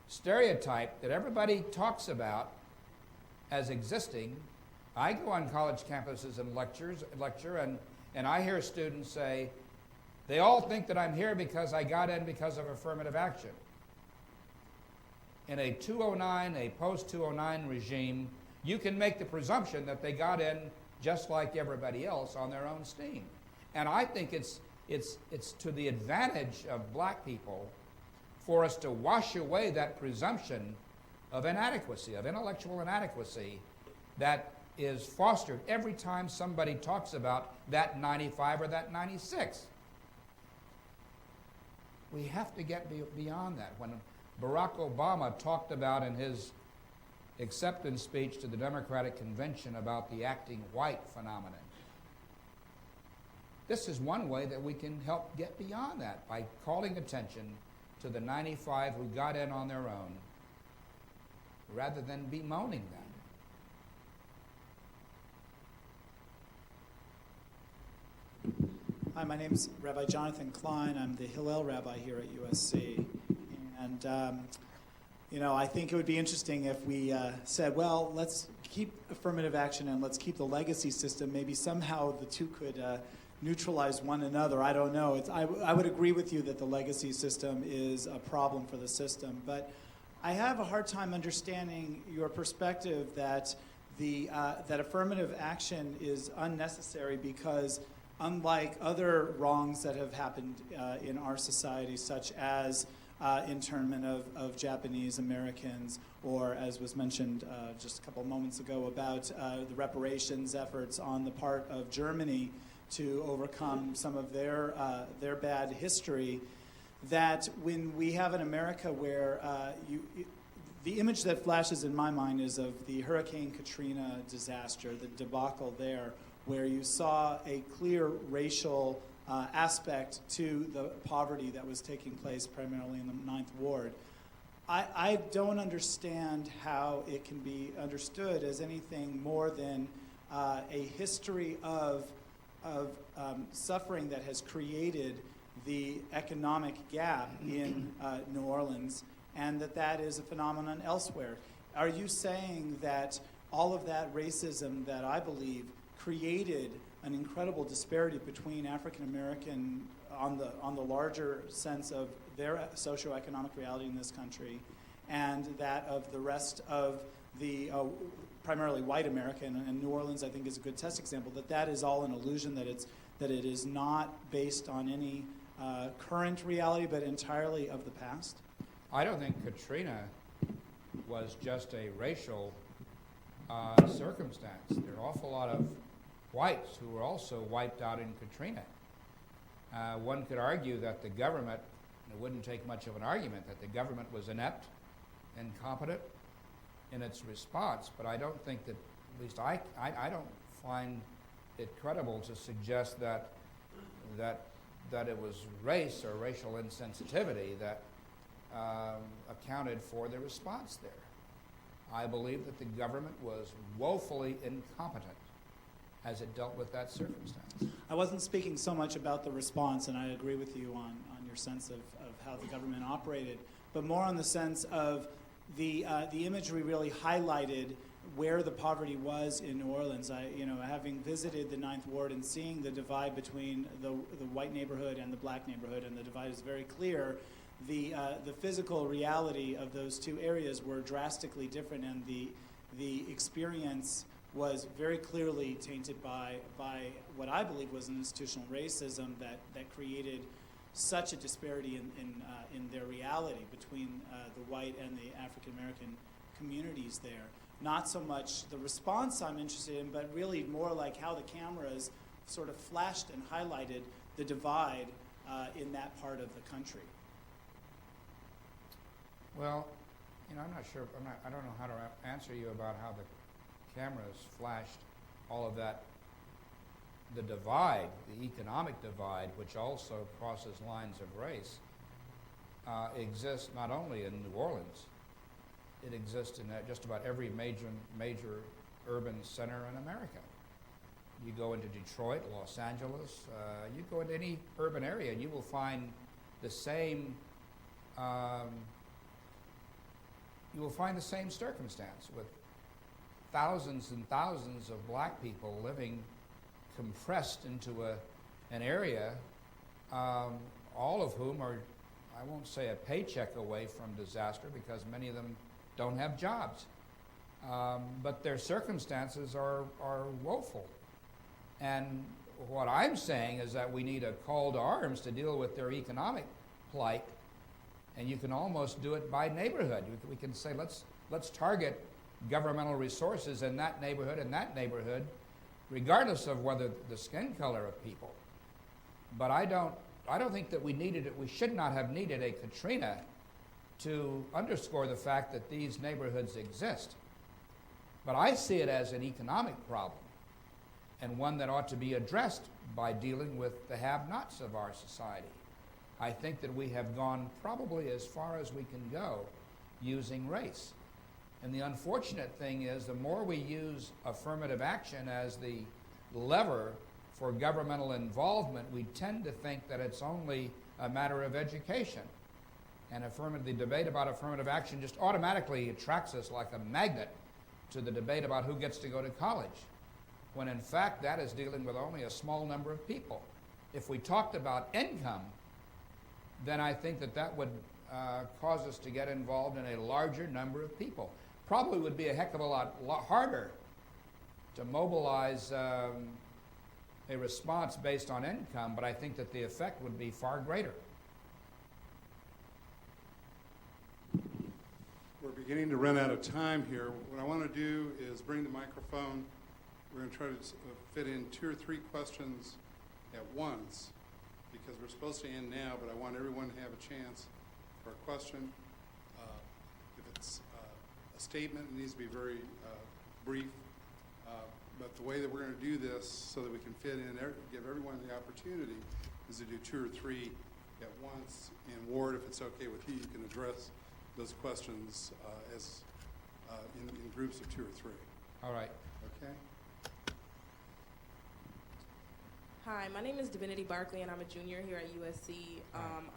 stereotype that everybody talks about as existing. I go on college campuses and lecture, and I hear students say, they all think that I'm here because I got in because of affirmative action. In a 209, a post-209 regime, you can make the presumption that they got in just like everybody else on their own steam. And I think it's to the advantage of black people for us to wash away that presumption of inadequacy, of intellectual inadequacy that is fostered every time somebody talks about that 95 or that 96. We have to get beyond that. When Barack Obama talked about in his acceptance speech to the Democratic Convention about the acting white phenomenon, this is one way that we can help get beyond that, by calling attention to the 95 who got in on their own, rather than bemoaning them. Hi, my name is Rabbi Jonathan Klein. I'm the Hillel Rabbi here at USC. And, I think it would be interesting if we said, well, let's keep affirmative action and let's keep the legacy system. Maybe somehow the two could neutralize one another. I don't know. I would agree with you that the legacy system is a problem for the system. But I have a hard time understanding your perspective that that affirmative action is unnecessary because unlike other wrongs that have happened in our society, such as internment of Japanese Americans, or as was mentioned just a couple of moments ago about the reparations efforts on the part of Germany to overcome some of their bad history, that when we have an America where the image that flashes in my mind is of the Hurricane Katrina disaster, the debacle there, where you saw a clear racial aspect to the poverty that was taking place primarily in the 9th Ward. I don't understand how it can be understood as anything more than a history of suffering that has created the economic gap in New Orleans, and that is a phenomenon elsewhere. Are you saying that all of that racism that I believe created an incredible disparity between African American on the larger sense of their socioeconomic reality in this country and that of the rest of the primarily white America, and New Orleans I think is a good test example, that is all an illusion, that it is not based on any current reality but entirely of the past? I don't think Katrina was just a racial circumstance. There are an awful lot of whites who were also wiped out in Katrina. One could argue that the government, it wouldn't take much of an argument, that the government was inept, incompetent in its response, but I don't think that, at least I don't find it credible to suggest that it was race or racial insensitivity that accounted for the response there. I believe that the government was woefully incompetent as it dealt with that circumstance. I wasn't speaking so much about the response, and I agree with you on your sense of how the government operated, but more on the sense of the imagery really highlighted where the poverty was in New Orleans. Having visited the Ninth Ward and seeing the divide between the white neighborhood and the black neighborhood, and the divide is very clear, the physical reality of those two areas were drastically different, and the experience was very clearly tainted by what I believe was an institutional racism that created such a disparity in their reality between the white and the African American communities there. Not so much the response I'm interested in, but really more like how the cameras sort of flashed and highlighted the divide in that part of the country. Well, I'm not sure. I don't know how to answer you about how the cameras flashed all of that. The divide, the economic divide, which also crosses lines of race, exists not only in New Orleans. It exists in just about every major urban center in America. You go into Detroit, Los Angeles, you go into any urban area, and you will find the same. You will find the same circumstance with thousands and thousands of black people living compressed into an area, all of whom are, I won't say a paycheck away from disaster, because many of them don't have jobs. But their circumstances are woeful. And what I'm saying is that we need a call to arms to deal with their economic plight, and you can almost do it by neighborhood. We can say, let's target governmental resources in that neighborhood, regardless of whether the skin color of people. But I don't think that we should not have needed a Katrina to underscore the fact that these neighborhoods exist. But I see it as an economic problem, and one that ought to be addressed by dealing with the have-nots of our society. I think that we have gone probably as far as we can go using race. And the unfortunate thing is, the more we use affirmative action as the lever for governmental involvement, we tend to think that it's only a matter of education. And the debate about affirmative action just automatically attracts us like a magnet to the debate about who gets to go to college, when in fact that is dealing with only a small number of people. If we talked about income, then I think that would cause us to get involved in a larger number of people. Probably would be a heck of a lot harder to mobilize a response based on income, but I think that the effect would be far greater. We're beginning to run out of time here. What I want to do is bring the microphone. We're going to try to fit in 2 or 3 questions at once, because we're supposed to end now, but I want everyone to have a chance for a question. If it's a statement, it needs to be very brief. But the way that we're going to do this so that we can fit in, give everyone the opportunity, is to do 2 or 3 at once. And Ward, if it's okay with you, you can address those questions in groups of 2 or 3. All right. Okay? Hi, my name is Divinity Barkley, and I'm a junior here at USC.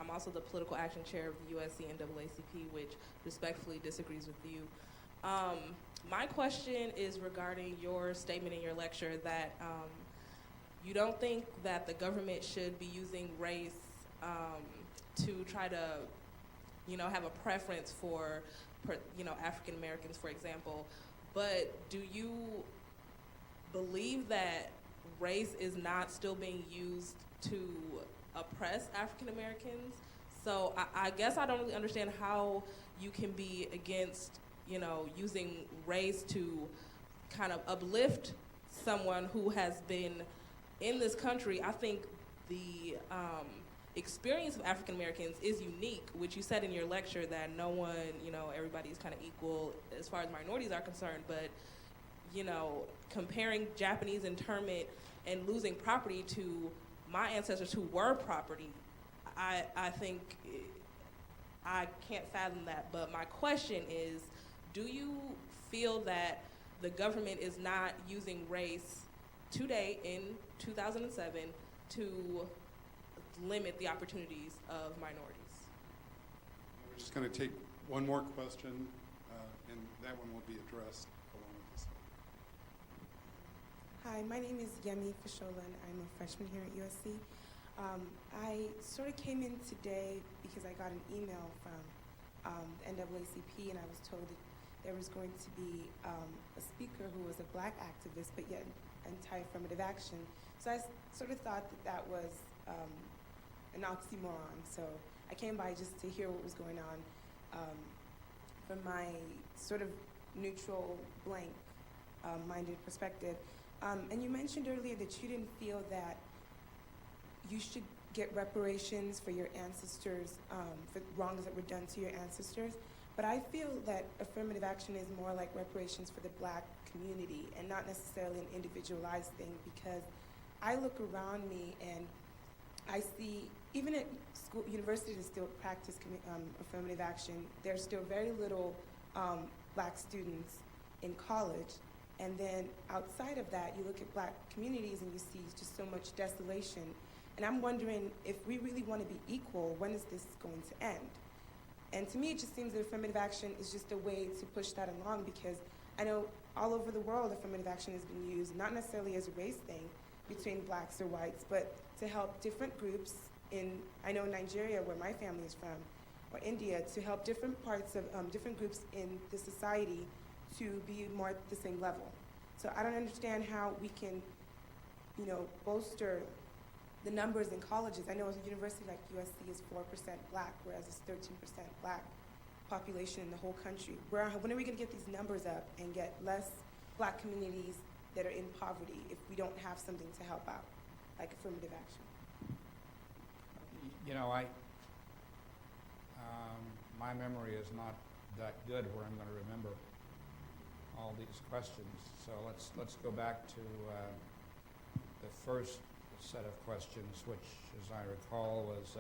I'm also the political action chair of the USC NAACP, which respectfully disagrees with you. My question is regarding your statement in your lecture that you don't think that the government should be using race to try to, have a preference for, African Americans, for example. But do you believe that race is not still being used to oppress African Americans? So I guess I don't really understand how you can be against, using race to kind of uplift someone who has been in this country. I think the experience of African Americans is unique, which you said in your lecture that no one, everybody is kind of equal as far as minorities are concerned, but, comparing Japanese internment and losing property to my ancestors who were property, I think I can't fathom that. But my question is, do you feel that the government is not using race today in 2007 to limit the opportunities of minorities? We're just going to take one more question, and that one will be addressed along with this. Hi, my name is Yemi Fasholan. I'm a freshman here at USC. I sort of came in today because I got an email from the NAACP, and I was told that there was going to be a speaker who was a black activist, but yet anti-affirmative action. So I sort of thought that was an oxymoron. So I came by just to hear what was going on from my sort of neutral, blank minded perspective. And you mentioned earlier that you didn't feel that you should get reparations for your ancestors, for wrongs that were done to your ancestors. But I feel that affirmative action is more like reparations for the black community and not necessarily an individualized thing, because I look around me and I see, even at school, universities that still practice affirmative action, there's still very little black students in college. And then outside of that, you look at black communities and you see just so much desolation. And I'm wondering, if we really want to be equal, when is this going to end? And to me, it just seems that affirmative action is just a way to push that along, because I know all over the world affirmative action has been used, not necessarily as a race thing between blacks or whites, but to help different groups in, I know Nigeria, where my family is from, or India, to help different parts of different groups in the society to be more at the same level. So I don't understand how we can, bolster the numbers in colleges. I know a university like USC is 4% black, whereas it's 13% black population in the whole country. When are we going to get these numbers up and get less black communities that are in poverty if we don't have something to help out, like affirmative action? My memory is not that good where I'm going to remember all these questions. So let's go back to the first set of questions, which, as I recall, was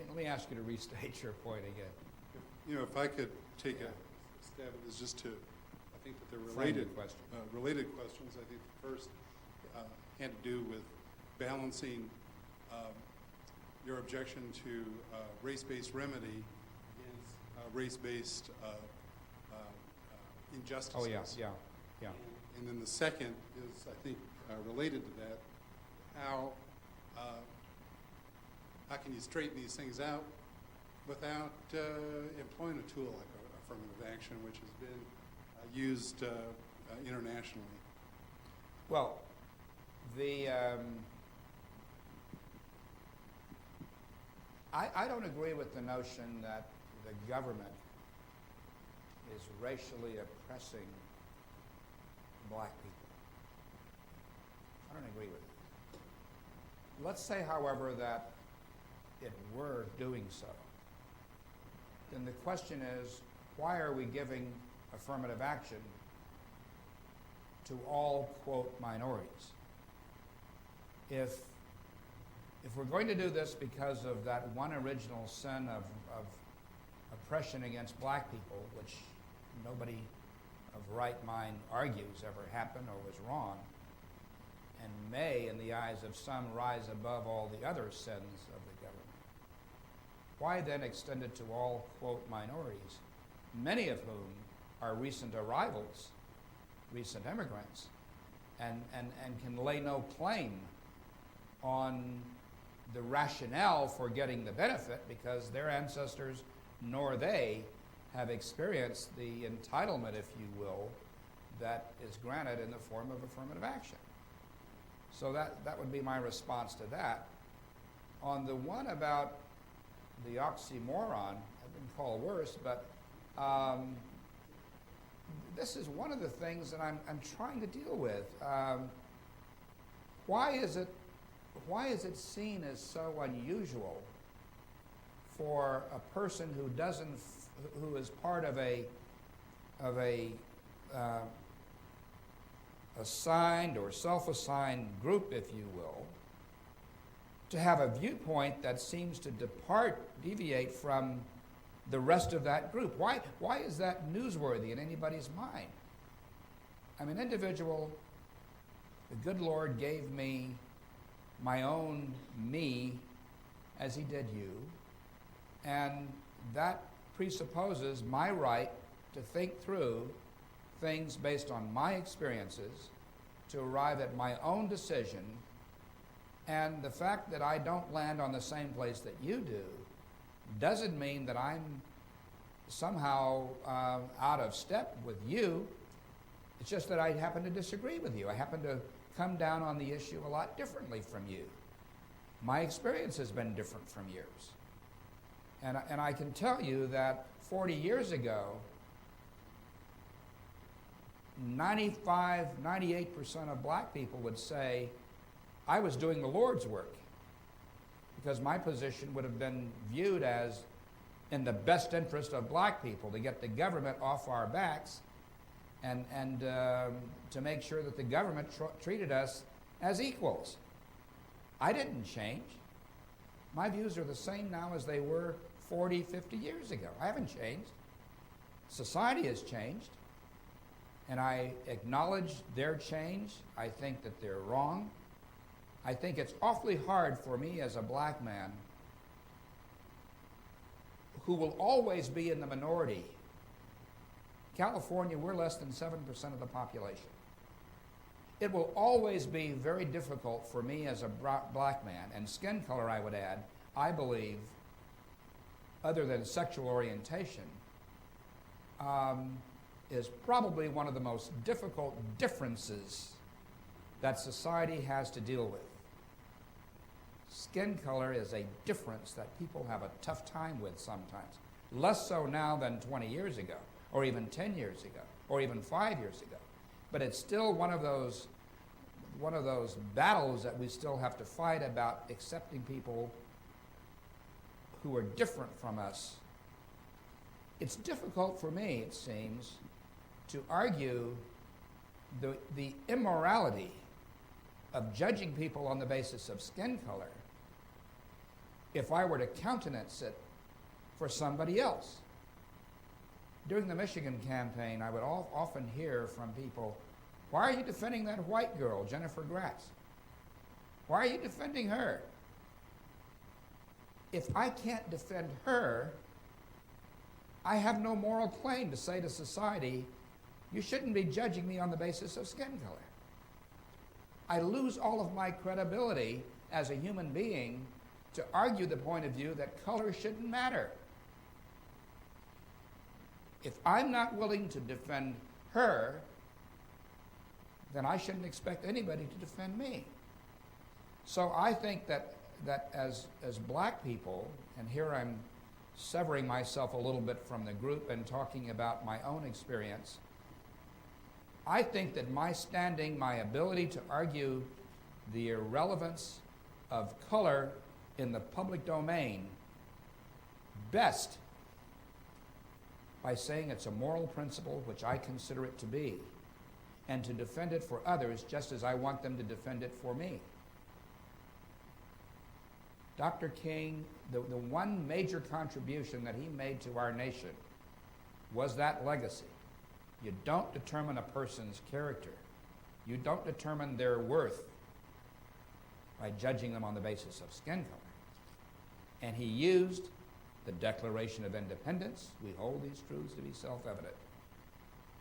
let me ask you to restate your point again. If I could take a stab at this, just to, I think that they're Related related questions. I think the first had to do with balancing your objection to race-based remedy against race-based injustices. Oh, yeah. And then the second is, I think, related to that. How can you straighten these things out without employing a tool like affirmative action, which has been used internationally? Well, I don't agree with the notion that the government is racially oppressing black people. I don't agree with it. Let's say, however, that it were doing so. Then the question is, why are we giving affirmative action to all, quote, minorities? If we're going to do this because of that one original sin of oppression against black people, which nobody of right mind argues ever happened or was wrong, and may, in the eyes of some, rise above all the other sins of the government. Why then extend it to all, quote, minorities, many of whom are recent arrivals, recent immigrants, and can lay no claim on the rationale for getting the benefit because their ancestors nor they have experienced the entitlement, if you will, that is granted in the form of affirmative action. So that would be my response to that. On the one about the oxymoron, I've been called worse, but this is one of the things that I'm trying to deal with. Why is it seen as so unusual for a person who is part of a assigned or self-assigned group, if you will, to have a viewpoint that seems to deviate from the rest of that group? Why is that newsworthy in anybody's mind? I'm an individual. The good Lord gave me my own me as he did you, and that presupposes my right to think through things based on my experiences to arrive at my own decision, and the fact that I don't land on the same place that you do doesn't mean that I'm somehow out of step with you. It's just that I happen to disagree with you. I happen to come down on the issue a lot differently from you. My experience has been different from yours. And I can tell you that 40 years ago, 95, 98% of black people would say I was doing the Lord's work because my position would have been viewed as in the best interest of black people to get the government off our backs and to make sure that the government treated us as equals. I didn't change. My views are the same now as they were 40, 50 years ago. I haven't changed. Society has changed, and I acknowledge their change. I think that they're wrong. I think it's awfully hard for me as a black man who will always be in the minority. California, we're less than 7% of the population. It will always be very difficult for me as a black man, and skin color, I would add, I believe, other than sexual orientation, is probably one of the most difficult differences that society has to deal with. Skin color is a difference that people have a tough time with sometimes. Less so now than 20 years ago, or even 10 years ago, or even 5 years ago. But it's still one of those battles that we still have to fight about accepting people who are different from us. It's difficult for me, it seems, to argue the immorality of judging people on the basis of skin color if I were to countenance it for somebody else. During the Michigan campaign, I would often hear from people, why are you defending that white girl, Jennifer Gratz? Why are you defending her? If I can't defend her, I have no moral claim to say to society, you shouldn't be judging me on the basis of skin color. I lose all of my credibility as a human being to argue the point of view that color shouldn't matter. If I'm not willing to defend her, then I shouldn't expect anybody to defend me. So I think that as black people, and here I'm severing myself a little bit from the group and talking about my own experience, I think that my standing, my ability to argue the irrelevance of color in the public domain best by saying it's a moral principle, which I consider it to be, and to defend it for others just as I want them to defend it for me. Dr. King, the one major contribution that he made to our nation was that legacy. You don't determine a person's character. You don't determine their worth by judging them on the basis of skin color. And he used the Declaration of Independence. We hold these truths to be self-evident.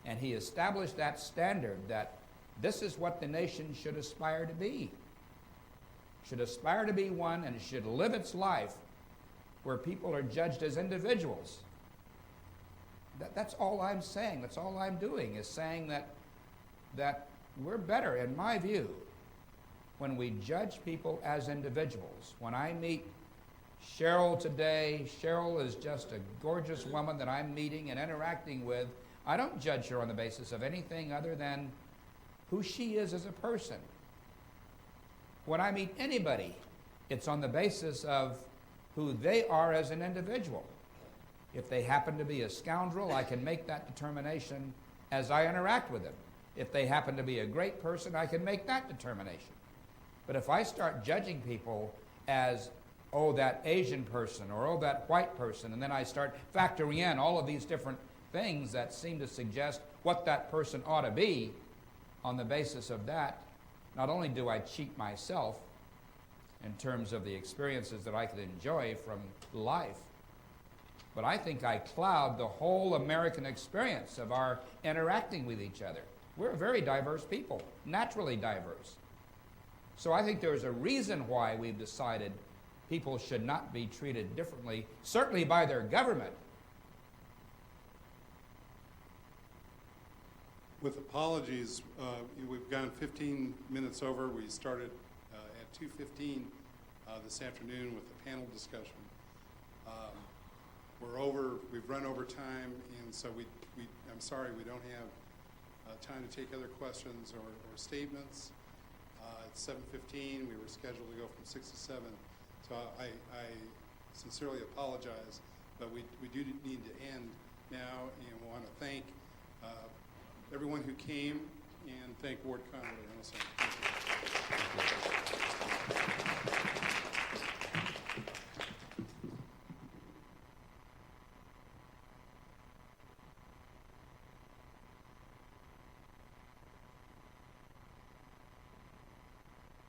And he established that standard that this is what the nation should aspire to be. Should aspire to be one and should live its life where people are judged as individuals. That's all I'm saying. That's all I'm doing, is saying that we're better, in my view, when we judge people as individuals. When I meet Cheryl today, Cheryl is just a gorgeous woman that I'm meeting and interacting with. I don't judge her on the basis of anything other than who she is as a person. When I meet anybody, it's on the basis of who they are as an individual. If they happen to be a scoundrel, I can make that determination as I interact with them. If they happen to be a great person, I can make that determination. But if I start judging people as, oh, that Asian person, or oh, that white person, and then I start factoring in all of these different things that seem to suggest what that person ought to be, on the basis of that, not only do I cheat myself in terms of the experiences that I could enjoy from life, but I think I cloud the whole American experience of our interacting with each other. We're very diverse people, naturally diverse. So I think there's a reason why we've decided people should not be treated differently, certainly by their government. With apologies, we've gone 15 minutes over. We started at 2:15 this afternoon with the panel discussion. We've run over time, and so I'm sorry we don't have time to take other questions or statements. It's 7:15. We were scheduled to go from 6 to 7. So I sincerely apologize, but we do need to end now, and we want to thank everyone who came, and thank Ward Connerly also. Thank you.